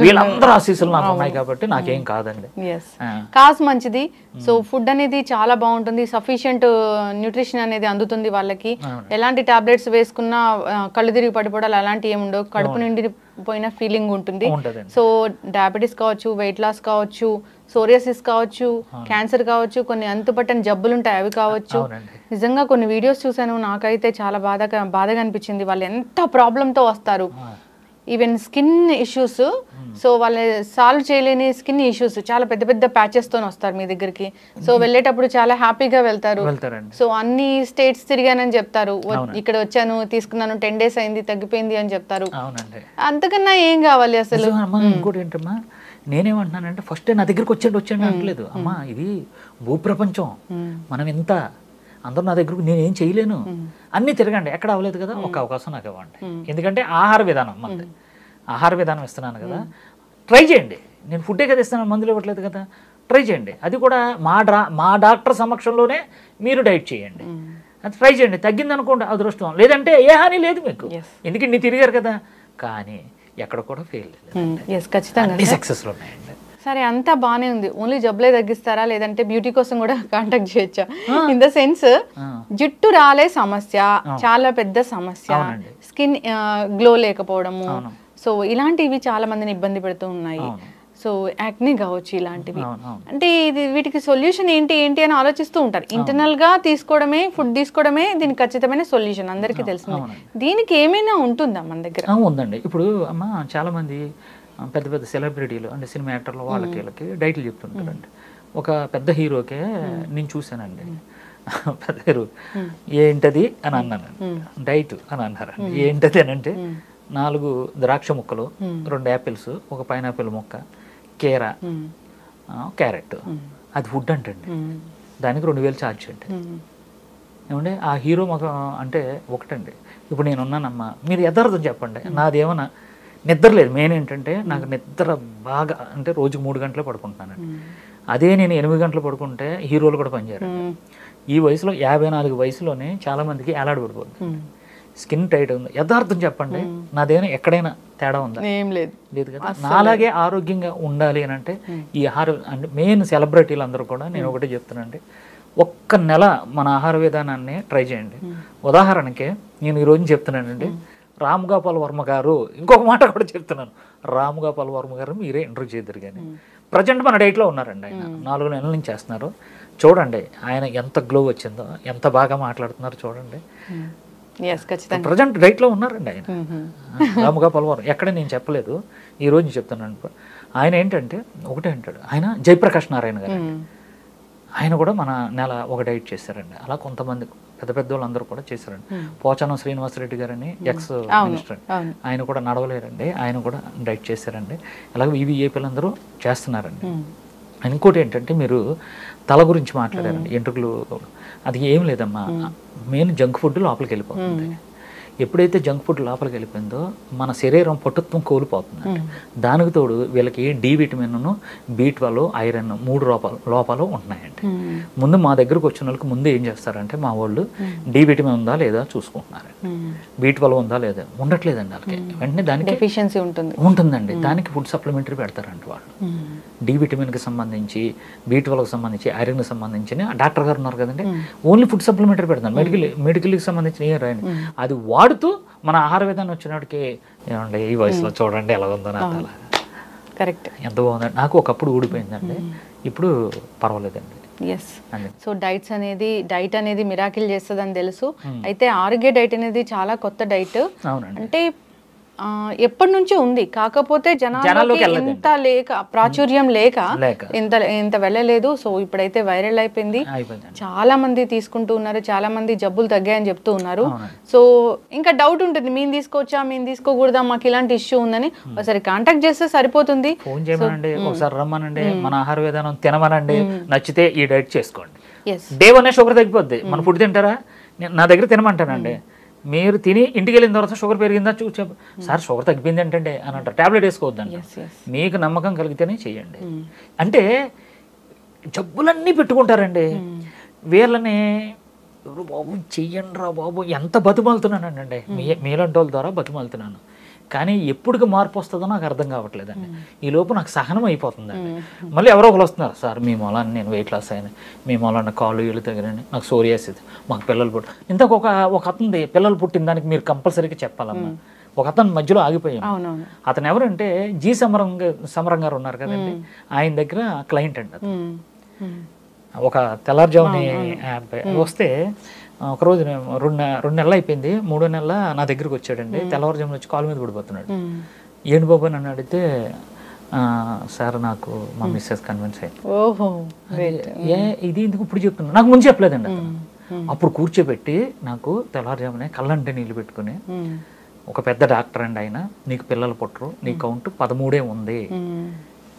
Speaker 2: వీళ్ళందరూ ఆశీస్సులు నాకు ఉన్నాయి కాబట్టి నాకేం కాదండి.
Speaker 1: కాస్ మంచిది. సో ఫుడ్ అనేది చాలా బాగుంటుంది, సఫిషియంట్ న్యూట్రిషన్ అనేది అందుతుంది వాళ్ళకి. ఎలాంటి టాబ్లెట్స్ వేసుకున్నా కళ్ళు తిరిగి పడిపోవడాలు అలాంటివి ఏమి ఉండవు, కడుపు నిండి పోయిన ఫీలింగ్ ఉంటుంది. సో డయాబెటీస్ కావచ్చు, వెయిట్ లాస్ కావచ్చు, సోరియాసిస్ కావచ్చు, క్యాన్సర్ కావచ్చు, కొన్ని అంతుపట్టని జబ్బులు ఉంటాయి అవి కావచ్చు. నిజంగా కొన్ని వీడియోస్ చూసాను, నాకైతే చాలా బాధగా అనిపించింది. వాళ్ళు ఎంత ప్రాబ్లంతో వస్తారు, ఈవెన్ స్కిన్ ఇష్యూస్. సో వాళ్ళు సాల్వ్ చేయలేని స్కిన్ ఇష్యూస్, చాలా పెద్ద పెద్ద ప్యాచెస్తో వస్తారు మీ దగ్గరికి. సో వెళ్ళేటప్పుడు చాలా హ్యాపీగా వెళ్తారు. సో అన్ని స్టేట్స్ తిరిగానని చెప్తారు, ఇక్కడ వచ్చాను తీసుకున్నాను 10 days అయింది తగ్గిపోయింది అని చెప్తారు. అంతకన్నా ఏం కావాలి అసలు?
Speaker 2: ఇంకోటి ఏంటమ్మా, నేనేమంటున్నానంటే ఫస్ట్ నా దగ్గరికి వచ్చేయండి అంటలేదు అమ్మా. ఇది భూప్రపంచం, మనం ఇంత అందరూ నా దగ్గరకు నేనేం చేయలేను, అన్నీ తిరగండి, ఎక్కడ అవ్వలేదు కదా, ఒక అవకాశం నాకు ఇవ్వండి. ఎందుకంటే ఆహార విధానం మంది, ఆహార విధానం ఇస్తున్నాను కదా, ట్రై చేయండి. నేను ఫుడ్డే కదా ఇస్తున్నాను, మందులు ఇవ్వట్లేదు కదా, ట్రై చేయండి. అది కూడా మా డాక్టర్ సమక్షంలోనే మీరు డైట్ చేయండి, అది ట్రై చేయండి. తగ్గింది అనుకోండి అదృష్టం, లేదంటే ఏ హాని లేదు మీకు, ఎందుకంటే నీ తిరిగారు కదా. కానీ ఎక్కడ కూడా ఫెయిల్ లేదు, ఖచ్చితంగా సక్సెస్లు ఉన్నాయండి.
Speaker 1: సరే అంతా బానే ఉంది, ఓన్లీ జబ్బులే తగ్గిస్తారా లేదంటే బ్యూటీ కోసం కూడా కాంటాక్ట్ చేయొచ్చా? ఇన్ ద సెన్స్ జుట్టు రాలే సమస్య చాలా పెద్ద సమస్య, స్కిన్ గ్లో లేకపోవడము, సో ఇలాంటివి చాలా మందిని ఇబ్బంది పెడుతూ ఉన్నాయి. సో యాక్నే కావచ్చు ఇలాంటివి. అంటే ఇది వీటికి సొల్యూషన్ ఏంటి అని ఆలోచిస్తూ ఉంటారు. ఇంటర్నల్ గా తీసుకోవడమే, ఫుడ్ తీసుకోవడమే దీనికి ఖచ్చితమైన సొల్యూషన్, అందరికీ తెలిసింది. దీనికి ఏమైనా ఉంటుందా మన దగ్గర?
Speaker 2: ఉందండి. ఇప్పుడు అమ్మ చాలా మంది పెద్ద పెద్ద సెలబ్రిటీలు అంటే సినిమా యాక్టర్లు వాళ్ళకి డైట్లు చెప్తుంటారండి. ఒక పెద్ద హీరోకే నేను చూశానండి, పెద్ద హీరో ఏంటది అని అన్నాను, డైట్ అని అన్నారండి. ఏంటది అని అంటే 4 ద్రాక్ష ముక్కలు, 2 యాపిల్స్, ఒక పైనాపిల్ ముక్క, కేరా, క్యారెట్, అది ఫుడ్ అంటండి. దానికి 2000 ఛార్జ్ అండి. ఏమంటే ఆ హీరో మాకు అంటే ఒకటండి. ఇప్పుడు నేను ఉన్నానమ్మా, మీరు యథార్థం చెప్పండి, నాదేమన్నా నిద్ర లేదు. మెయిన్ ఏంటంటే నాకు నిద్ర బాగా, అంటే రోజుకు 3 గంటలే పడుకుంటున్నానండి. అదే నేను 8 గంటలు పడుకుంటే హీరోలు కూడా పనిచేయరు. ఈ వయసులో 54 వయసులోనే చాలా మందికి ఏలాడబడిపోతుంది, స్కిన్ టైట్ ఉంది. యథార్థం చెప్పండి, నాదేమైనా ఎక్కడైనా తేడా ఉందా?
Speaker 1: ఏం లేదు,
Speaker 2: లేదు కదా. నాలాగే ఆరోగ్యంగా ఉండాలి అని అంటే ఈ ఆహారం అంటే మెయిన్ సెలబ్రిటీలు అందరూ కూడా నేను ఒకటే చెప్తున్నానండి, ఒక్క నెల మన ఆహార విధానాన్ని ట్రై చేయండి. ఉదాహరణకి నేను ఈరోజు చెప్తున్నానండి, రామ్ గోపాల్ వర్మ గారు, ఇంకొక మాట కూడా చెప్తున్నాను, రామ్ గోపాల్ వర్మ గారు మీరే ఇంటర్వ్యూ చేద్దరు. కానీ ప్రజెంట్ మన డైట్లో ఉన్నారండి, ఆయన 4 నెలల నుంచి చేస్తున్నారు. చూడండి ఆయన ఎంత గ్లో వచ్చిందో, ఎంత బాగా మాట్లాడుతున్నారు చూడండి. ప్రజెంట్ డైట్లో ఉన్నారండి ఆయన, రామ్ గోపాల్ వర్మ. ఎక్కడ నేను చెప్పలేదు, ఈరోజు చెప్తున్నాను. ఆయన ఏంటంటే ఒకటే అంటాడు, ఆయన జయప్రకాష్ నారాయణ గారు, ఆయన కూడా మన నెల ఒక డైట్ చేశారండి. అలా కొంతమంది పెద్ద పెద్ద వాళ్ళందరూ కూడా చేశారండి. పోచానం శ్రీనివాసరెడ్డి గారని ఎక్స్ మినిస్టర్, ఆయన కూడా నడవలేరండి, ఆయన కూడా డైట్ చేశారండి. అలాగే ఈవీఏపీలు అందరూ చేస్తున్నారండి. ఇంకోటి ఏంటంటే మీరు తల గురించి మాట్లాడారండి, ఎంట్రుకలు, అది ఏం లేదమ్మా, మెయిన్ జంక్ ఫుడ్ లోపలికి వెళ్ళిపోతుంది. ఎప్పుడైతే జంక్ ఫుడ్ లోపలికి వెళ్ళిపోయిందో మన శరీరం పటుత్వం కోల్పోతుంది. దానికి తోడు వీళ్ళకి డి విటమిన్, B12, ఐరన్ 3 లోపాలు ఉంటున్నాయండి. ముందు మా దగ్గరకు వచ్చిన వాళ్ళకి ముందు ఏం చేస్తారంటే మా వాళ్ళు డి విటమిన్ ఉందా లేదా చూసుకుంటున్నారు, B12 ఉందా లేదా, ఉండట్లేదండి వాళ్ళకి. వెంటనే దానికి
Speaker 1: డెఫిషియన్సీ
Speaker 2: ఉంటుందండి, దానికి ఫుడ్ సప్లిమెంటరీ పెడతారండి వాళ్ళు. డి విటమిన్కి సంబంధించి, B12కి సంబంధించి, ఐరన్కి సంబంధించి డాక్టర్ గారు ఉన్నారు కదండి, ఓన్లీ ఫుడ్ సప్లిమెంటరీ పెడతాను. మెడికల్కి సంబంధించి ఏం రాయండి, అది వాడుతూ మన ఆహార విధానం వచ్చినప్పటికీ ఏమండి ఈ వయసులో చూడండి ఎలా ఉందో నా తల,
Speaker 1: కరెక్ట్,
Speaker 2: ఎంత బాగుందండి. నాకు ఒకప్పుడు ఊడిపోయిందండి, ఇప్పుడు పర్వాలేదండి.
Speaker 1: ఎస్. సో డైట్ అనేది మిరాకిల్ చేస్తుందని తెలుసు. అయితే ఆరోగ్య డైట్ అనేది చాలా కొత్త డైట్. అంటే ఎప్పటి నుంచి ఉంది, కాకపోతే జనాలకి ఇంత ప్రాచుర్యం లేక ఇంత వెళ్ళలేదు. సో ఇప్పుడైతే వైరల్ అయిపోయింది, చాలా మంది తీసుకుంటూ ఉన్నారు, చాలా మంది జబ్బులు తగ్గాయని చెప్తూ ఉన్నారు. సో ఇంకా డౌట్ ఉంటుంది, మేము తీసుకోవచ్చా మేము తీసుకోకూడదా, మాకు ఇలాంటి ఇష్యూ ఉందని ఒకసారి కాంటాక్ట్ చేస్తే సరిపోతుంది.
Speaker 2: ఫోన్ చేయమనండి, ఒకసారి రమ్మనండి, మన ఆహార విధానం తినమనండి, నచ్చితే ఈ డైట్ చేసుకోండి. డే 1 షుగర్ తగ్గిపోద్ది. మన ఫుడ్ తింటారా, నా దగ్గర తినమంటానండి. మీరు తిని ఇంటికి వెళ్ళిన తర్వాత షుగర్ పెరిగిందా చూసి సార్ షుగర్ తగ్గిపోయింది ఏంటంటే అని అంటారు. ట్యాబ్లెట్ వేసుకోవద్దండి, మీకు నమ్మకం కలిగితేనే చెయ్యండి. అంటే జబ్బులన్నీ పెట్టుకుంటారండి, వీళ్ళని బాబు చెయ్యండి రా బాబు ఎంత బతిమాలుతున్నానండి, మీలాంటి వాళ్ళ ద్వారా బతిమాలుతున్నాను. కానీ ఎప్పటికి మార్పు వస్తుందో నాకు అర్థం కావట్లేదండి. ఈ లోపు నాకు సహనం అయిపోతుందండి. మళ్ళీ ఎవరో ఒకరు వస్తున్నారు, సార్ మీ మూలాన్ని నేను వెయిట్ లాస్ అయ్యాను, మీ మూలాన్ని కాళ్ళు వీళ్ళు తగ్గినండి, నాకు సోరియాసిస్, మాకు పిల్లలు పుట్టి ఇంతకు ఒక అతనిది పిల్లలు పుట్టిన దానికి మీరు కంపల్సరీగా చెప్పాలమ్మా. ఒక అతను మధ్యలో ఆగిపోయాను. అతను ఎవరంటే జి సమరం గారు ఉన్నారు కదండి, ఆయన దగ్గర క్లయింట్ అండి. అతను ఒక తెల్లారుజాముని వస్తే ఒకరోజు 2 నెలలు అయిపోయింది, 3వ నెల నా దగ్గరికి వచ్చాడండి. తెల్లవారుజామున వచ్చి కాలు మీద పడిపోతున్నాడు. ఏంటి బాబు నన్ను అడిగితే, సార్ నాకు మా మిస్సెస్ కన్విన్స్ అయ్యింది. ఇది ఎందుకు ఇప్పుడు చెప్తున్నా, నాకు ముందు చెప్పలేదండి అతను. అప్పుడు కూర్చోబెట్టి నాకు తెల్లవారుజామునే కళ్ళంటే నీళ్ళు పెట్టుకుని, ఒక పెద్ద డాక్టర్ అండి ఆయన, నీకు పిల్లలు పుట్టరు, నీ కౌంట్ 13 ఉంది,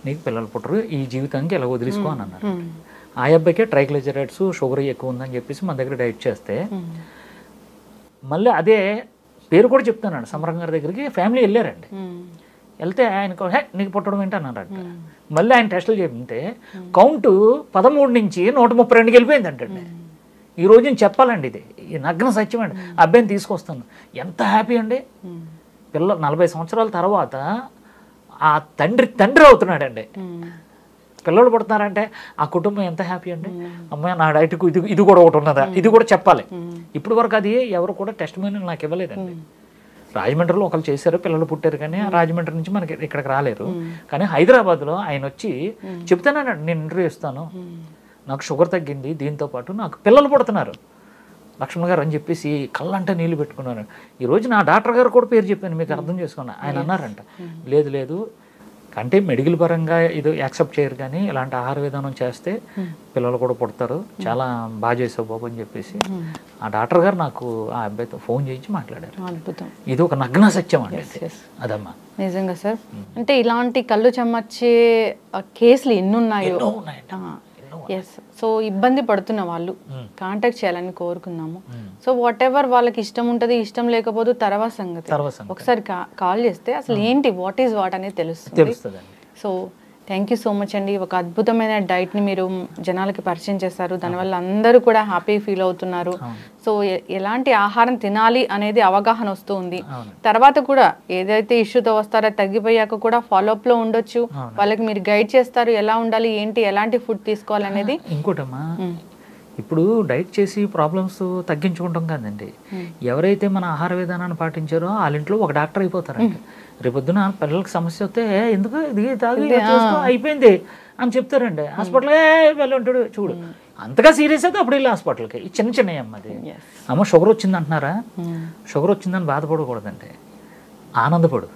Speaker 2: నీకు పిల్లలు పుట్టరు, ఈ జీవితానికి ఎలా వదిలేసుకో అని అన్నారు. ఆ అబ్బాయికే ట్రైగ్లిజరైడ్స్ షుగర్ ఎక్కువ ఉందని చెప్పేసి మన దగ్గర డైట్ చేస్తే, మళ్ళీ అదే పేరు కూడా చెప్తున్నాడు, సమరం గారి దగ్గరికి ఫ్యామిలీ వెళ్ళారండి. వెళ్తే ఆయనకు నీకు పుట్టడం ఏంటి అన్నారంట. మళ్ళీ ఆయన టెస్టులు చెప్తే కౌంట్ 13 నుంచి 132కి వెళ్ళిపోయింది అంటండి. ఈ రోజు నేను చెప్పాలండి, ఇది నగ్న సత్యం అండి. అబ్బాయిని తీసుకొస్తాను, ఎంత హ్యాపీ అండి. పిల్లలు 40 సంవత్సరాల తర్వాత ఆ తండ్రి అవుతున్నాడండి. పిల్లలు పుడుతున్నారంటే ఆ కుటుంబం ఎంత హ్యాపీ అండి. అమ్మాయి నా డైట్కు ఇది కూడా ఒకటి ఉన్నదా, ఇది కూడా చెప్పాలి. ఇప్పుడు వరకు అది ఎవరు కూడా టెస్ట్ మెనూ నాకు ఇవ్వలేదండి. రాజమండ్రిలో ఒకళ్ళు చేశారు, పిల్లలు పుట్టారు, కానీ రాజమండ్రి నుంచి మనకి ఇక్కడికి రాలేరు. కానీ హైదరాబాద్లో ఆయన వచ్చి చెప్తానండి, నేను ఇంటర్వ్యూ ఇస్తాను, నాకు షుగర్ తగ్గింది, దీంతోపాటు నాకు పిల్లలు పుడుతున్నారు లక్ష్మణ్ గారు అని చెప్పేసి కళ్ళంటే నీళ్ళు పెట్టుకున్నారు. ఈరోజు నా డాక్టర్ గారు కూడా పేరు చెప్పాను, మీకు అర్థం చేసుకున్నా. ఆయన అన్నారంట, లేదు అంటే మెడికల్ పరంగా ఇది యాక్సెప్ట్ చేయరు, కానీ ఇలాంటి ఆహార విధానం చేస్తే పిల్లలు కూడా పుడతారు, చాలా బాగా చేసావు బాబు అని చెప్పేసి ఆ డాక్టర్ గారు నాకు ఆ అబ్బాయితో ఫోన్ చేయించి మాట్లాడారు. అద్భుతం, ఇది ఒక నగ్న సత్యం అండి. అదమ్మా
Speaker 1: నిజంగా సార్. అంటే ఇలాంటి కళ్ళు చెమ్మచ్చే కేసులు ఎన్నున్నాయో. ఎస్. సో ఇబ్బంది పడుతున్న వాళ్ళు కాంటాక్ట్ చేయాలని కోరుకున్నాము. సో వాట్ ఎవర్ వాళ్ళకి ఇష్టం ఉంటుంది, ఇష్టం లేకపోతే తర్వాత సంగతి. ఒకసారి కాల్ చేస్తే అసలు ఏంటి వాట్ ఈజ్ వాట్ అనేది తెలుస్తుంది. So thank you so much అండి. ఒక అద్భుతమైన డైట్ని మీరు జనాలకి పరిచయం చేస్తారు, దానివల్ల అందరూ కూడా హ్యాపీ ఫీల్ అవుతున్నారు. సో ఎలాంటి ఆహారం తినాలి అనేది అవగాహన వస్తూ ఉంది. తర్వాత కూడా ఏదైతే ఇష్యూతో వస్తారో తగ్గిపోయాక కూడా ఫాలోఅప్లో ఉండొచ్చు, వాళ్ళకి మీరు గైడ్ చేస్తారు ఎలా ఉండాలి, ఏంటి, ఎలాంటి ఫుడ్ తీసుకోవాలి అనేది.
Speaker 2: ఇంకోటమ్మా, ఇప్పుడు డైట్ చేసి ప్రాబ్లమ్స్ తగ్గించుకుంటాం కదండి, ఎవరైతే మన ఆహార విధానాన్ని పాటించారో వాళ్ళ ఇంట్లో ఒక డాక్టర్ అయిపోతారండి. రేపొద్దున పిల్లలకి సమస్య వస్తే ఎందుకు ఇది తాగి అయిపోయింది అని చెప్తారండి. హాస్పిటల్కే వెళ్ళి ఉంటాడు, చూడు అంతగా సీరియస్ అయితే అప్పుడు వెళ్ళి హాస్పిటల్కి. ఈ చిన్న అమ్మది, అమ్మ షుగర్ వచ్చింది అంటున్నారా, షుగర్ వచ్చిందని బాధపడకూడదండి, ఆనందపడు.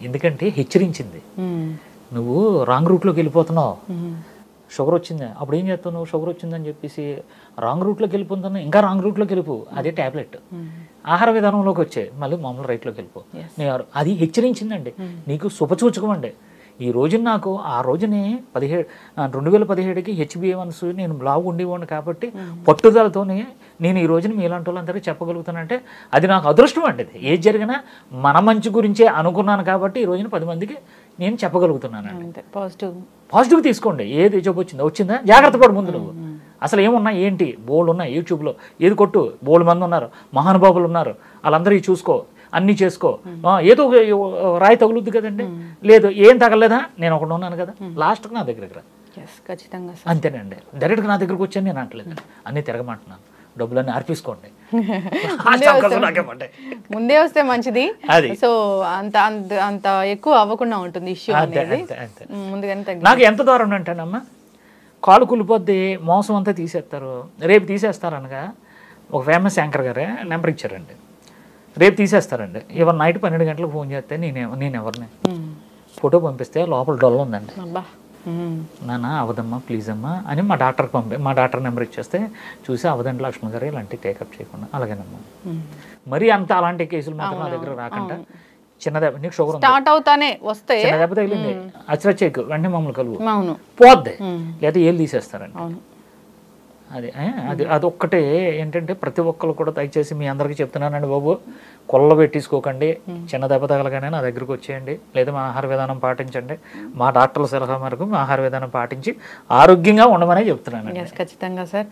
Speaker 2: ఎందుకంటే హెచ్చరించింది, నువ్వు రాంగ్ రూట్లోకి వెళ్ళిపోతున్నావు, షుగర్ వచ్చింది, అప్పుడు ఏం చేస్తావు నువ్వు, షుగర్ వచ్చిందని చెప్పేసి రాంగ్ రూట్లోకి వెళ్ళిపోతున్నా, ఇంకా రాంగ్ రూట్లోకి వెళ్ళిపో, అదే ట్యాబ్లెట్. ఆహార విధానంలోకి వచ్చే మళ్ళీ మామూలు రైట్లోకి వెళ్ళిపో. అది హెచ్చరించిందండి, నీకు శుభసూచకమండి. ఈ రోజున నాకు ఆ రోజుని 2017కి HbA1c నేను బ్లాగ్ ఉండేవాడిని కాబట్టి పట్టుదలతోనే నేను ఈ రోజున మీలాంటి వాళ్ళందరికీ చెప్పగలుగుతానంటే అది నాకు అదృష్టం అండి. ఏది జరిగినా మన మంచి గురించే అనుకున్నాను కాబట్టి ఈ రోజున 10 మందికి నేను చెప్పగలుగుతున్నాను. పాజిటివ్ తీసుకోండి, ఏది జబ్బు వచ్చిందా జాగ్రత్త పడు. ముందు నువ్వు అసలు ఏమున్నా ఏంటి బోల్డ్ ఉన్నాయి, యూట్యూబ్లో ఏది కొట్టు, బోల్డ్ మంది ఉన్నారు, మహానుభావులు ఉన్నారు, వాళ్ళందరికీ చూసుకో, అన్నీ చేసుకో. ఏదో రాయి తగులుద్ది కదండి, లేదు ఏం తగలేదా, నేను ఒకటి ఉన్నాను కదా, లాస్ట్కి నా దగ్గరికి రా.
Speaker 1: ఖచ్చితంగా
Speaker 2: అంతేనండి, డైరెక్ట్గా నా దగ్గరకు వచ్చాను నేను అంటలేదు, అన్నీ తిరగమంటున్నాను, డబ్బులన్నీ అర్పించుకోండి,
Speaker 1: ముందే వస్తే మంచిది. సో అంత ఎక్కువ అవ్వకుండా ఉంటుంది ఇష్యూ అనేది.
Speaker 2: నాకు ఎంత దూరం అంటేనమ్మా, కాలు కులిపోద్ది, మోసం అంతా తీసేస్తారు, రేపు తీసేస్తారు అనగా ఒక ఫేమస్ యాంకర్ గారే నెంబర్ ఇచ్చారండి, రేపు తీసేస్తారండి. ఇవాళ నైట్ 12 గంటలకు ఫోన్ చేస్తే నేను ఎవరిని ఫోటో పంపిస్తే లోపల డొల్ల ఉందండి. నాన్న అవదమ్మా ప్లీజ్ అమ్మా అని మా డాక్టర్ నెంబర్ ఇచ్చేస్తే చూసి అవదండి లక్ష్మణ్ గారు ఇలాంటివి టేకప్ చేయకుండా అలాగేనమ్మా. మరి అంత అలాంటి కేసులు మాత్రం నా దగ్గర రాకుండా చిన్న దెబ్బ, నీకు షుగర్
Speaker 1: స్టార్ట్ అవుతానే వస్తే
Speaker 2: చిన్న దెబ్బ తగిలింది అచ్చరచేకు వెంటనే మమ్మల్ని కలుగు పోద్ది, లేదా ఏళ్ళు తీసేస్తారండి. అదొక్కటే ఏంటంటే ప్రతి ఒక్కరు కూడా దయచేసి మీ అందరికీ చెప్తున్నానండి బాబు, కొల్ల పెట్టించుకోకండి. చిన్న దెబ్బ తగలగానే నా దగ్గరకు వచ్చేయండి, లేదా మా ఆహార విధానం పాటించండి. మా డాక్టర్ల సలహా మేరకు మా ఆహార విధానం పాటించి ఆరోగ్యంగా ఉండమనే చెప్తున్నాను.
Speaker 1: ఖచ్చితంగా సార్.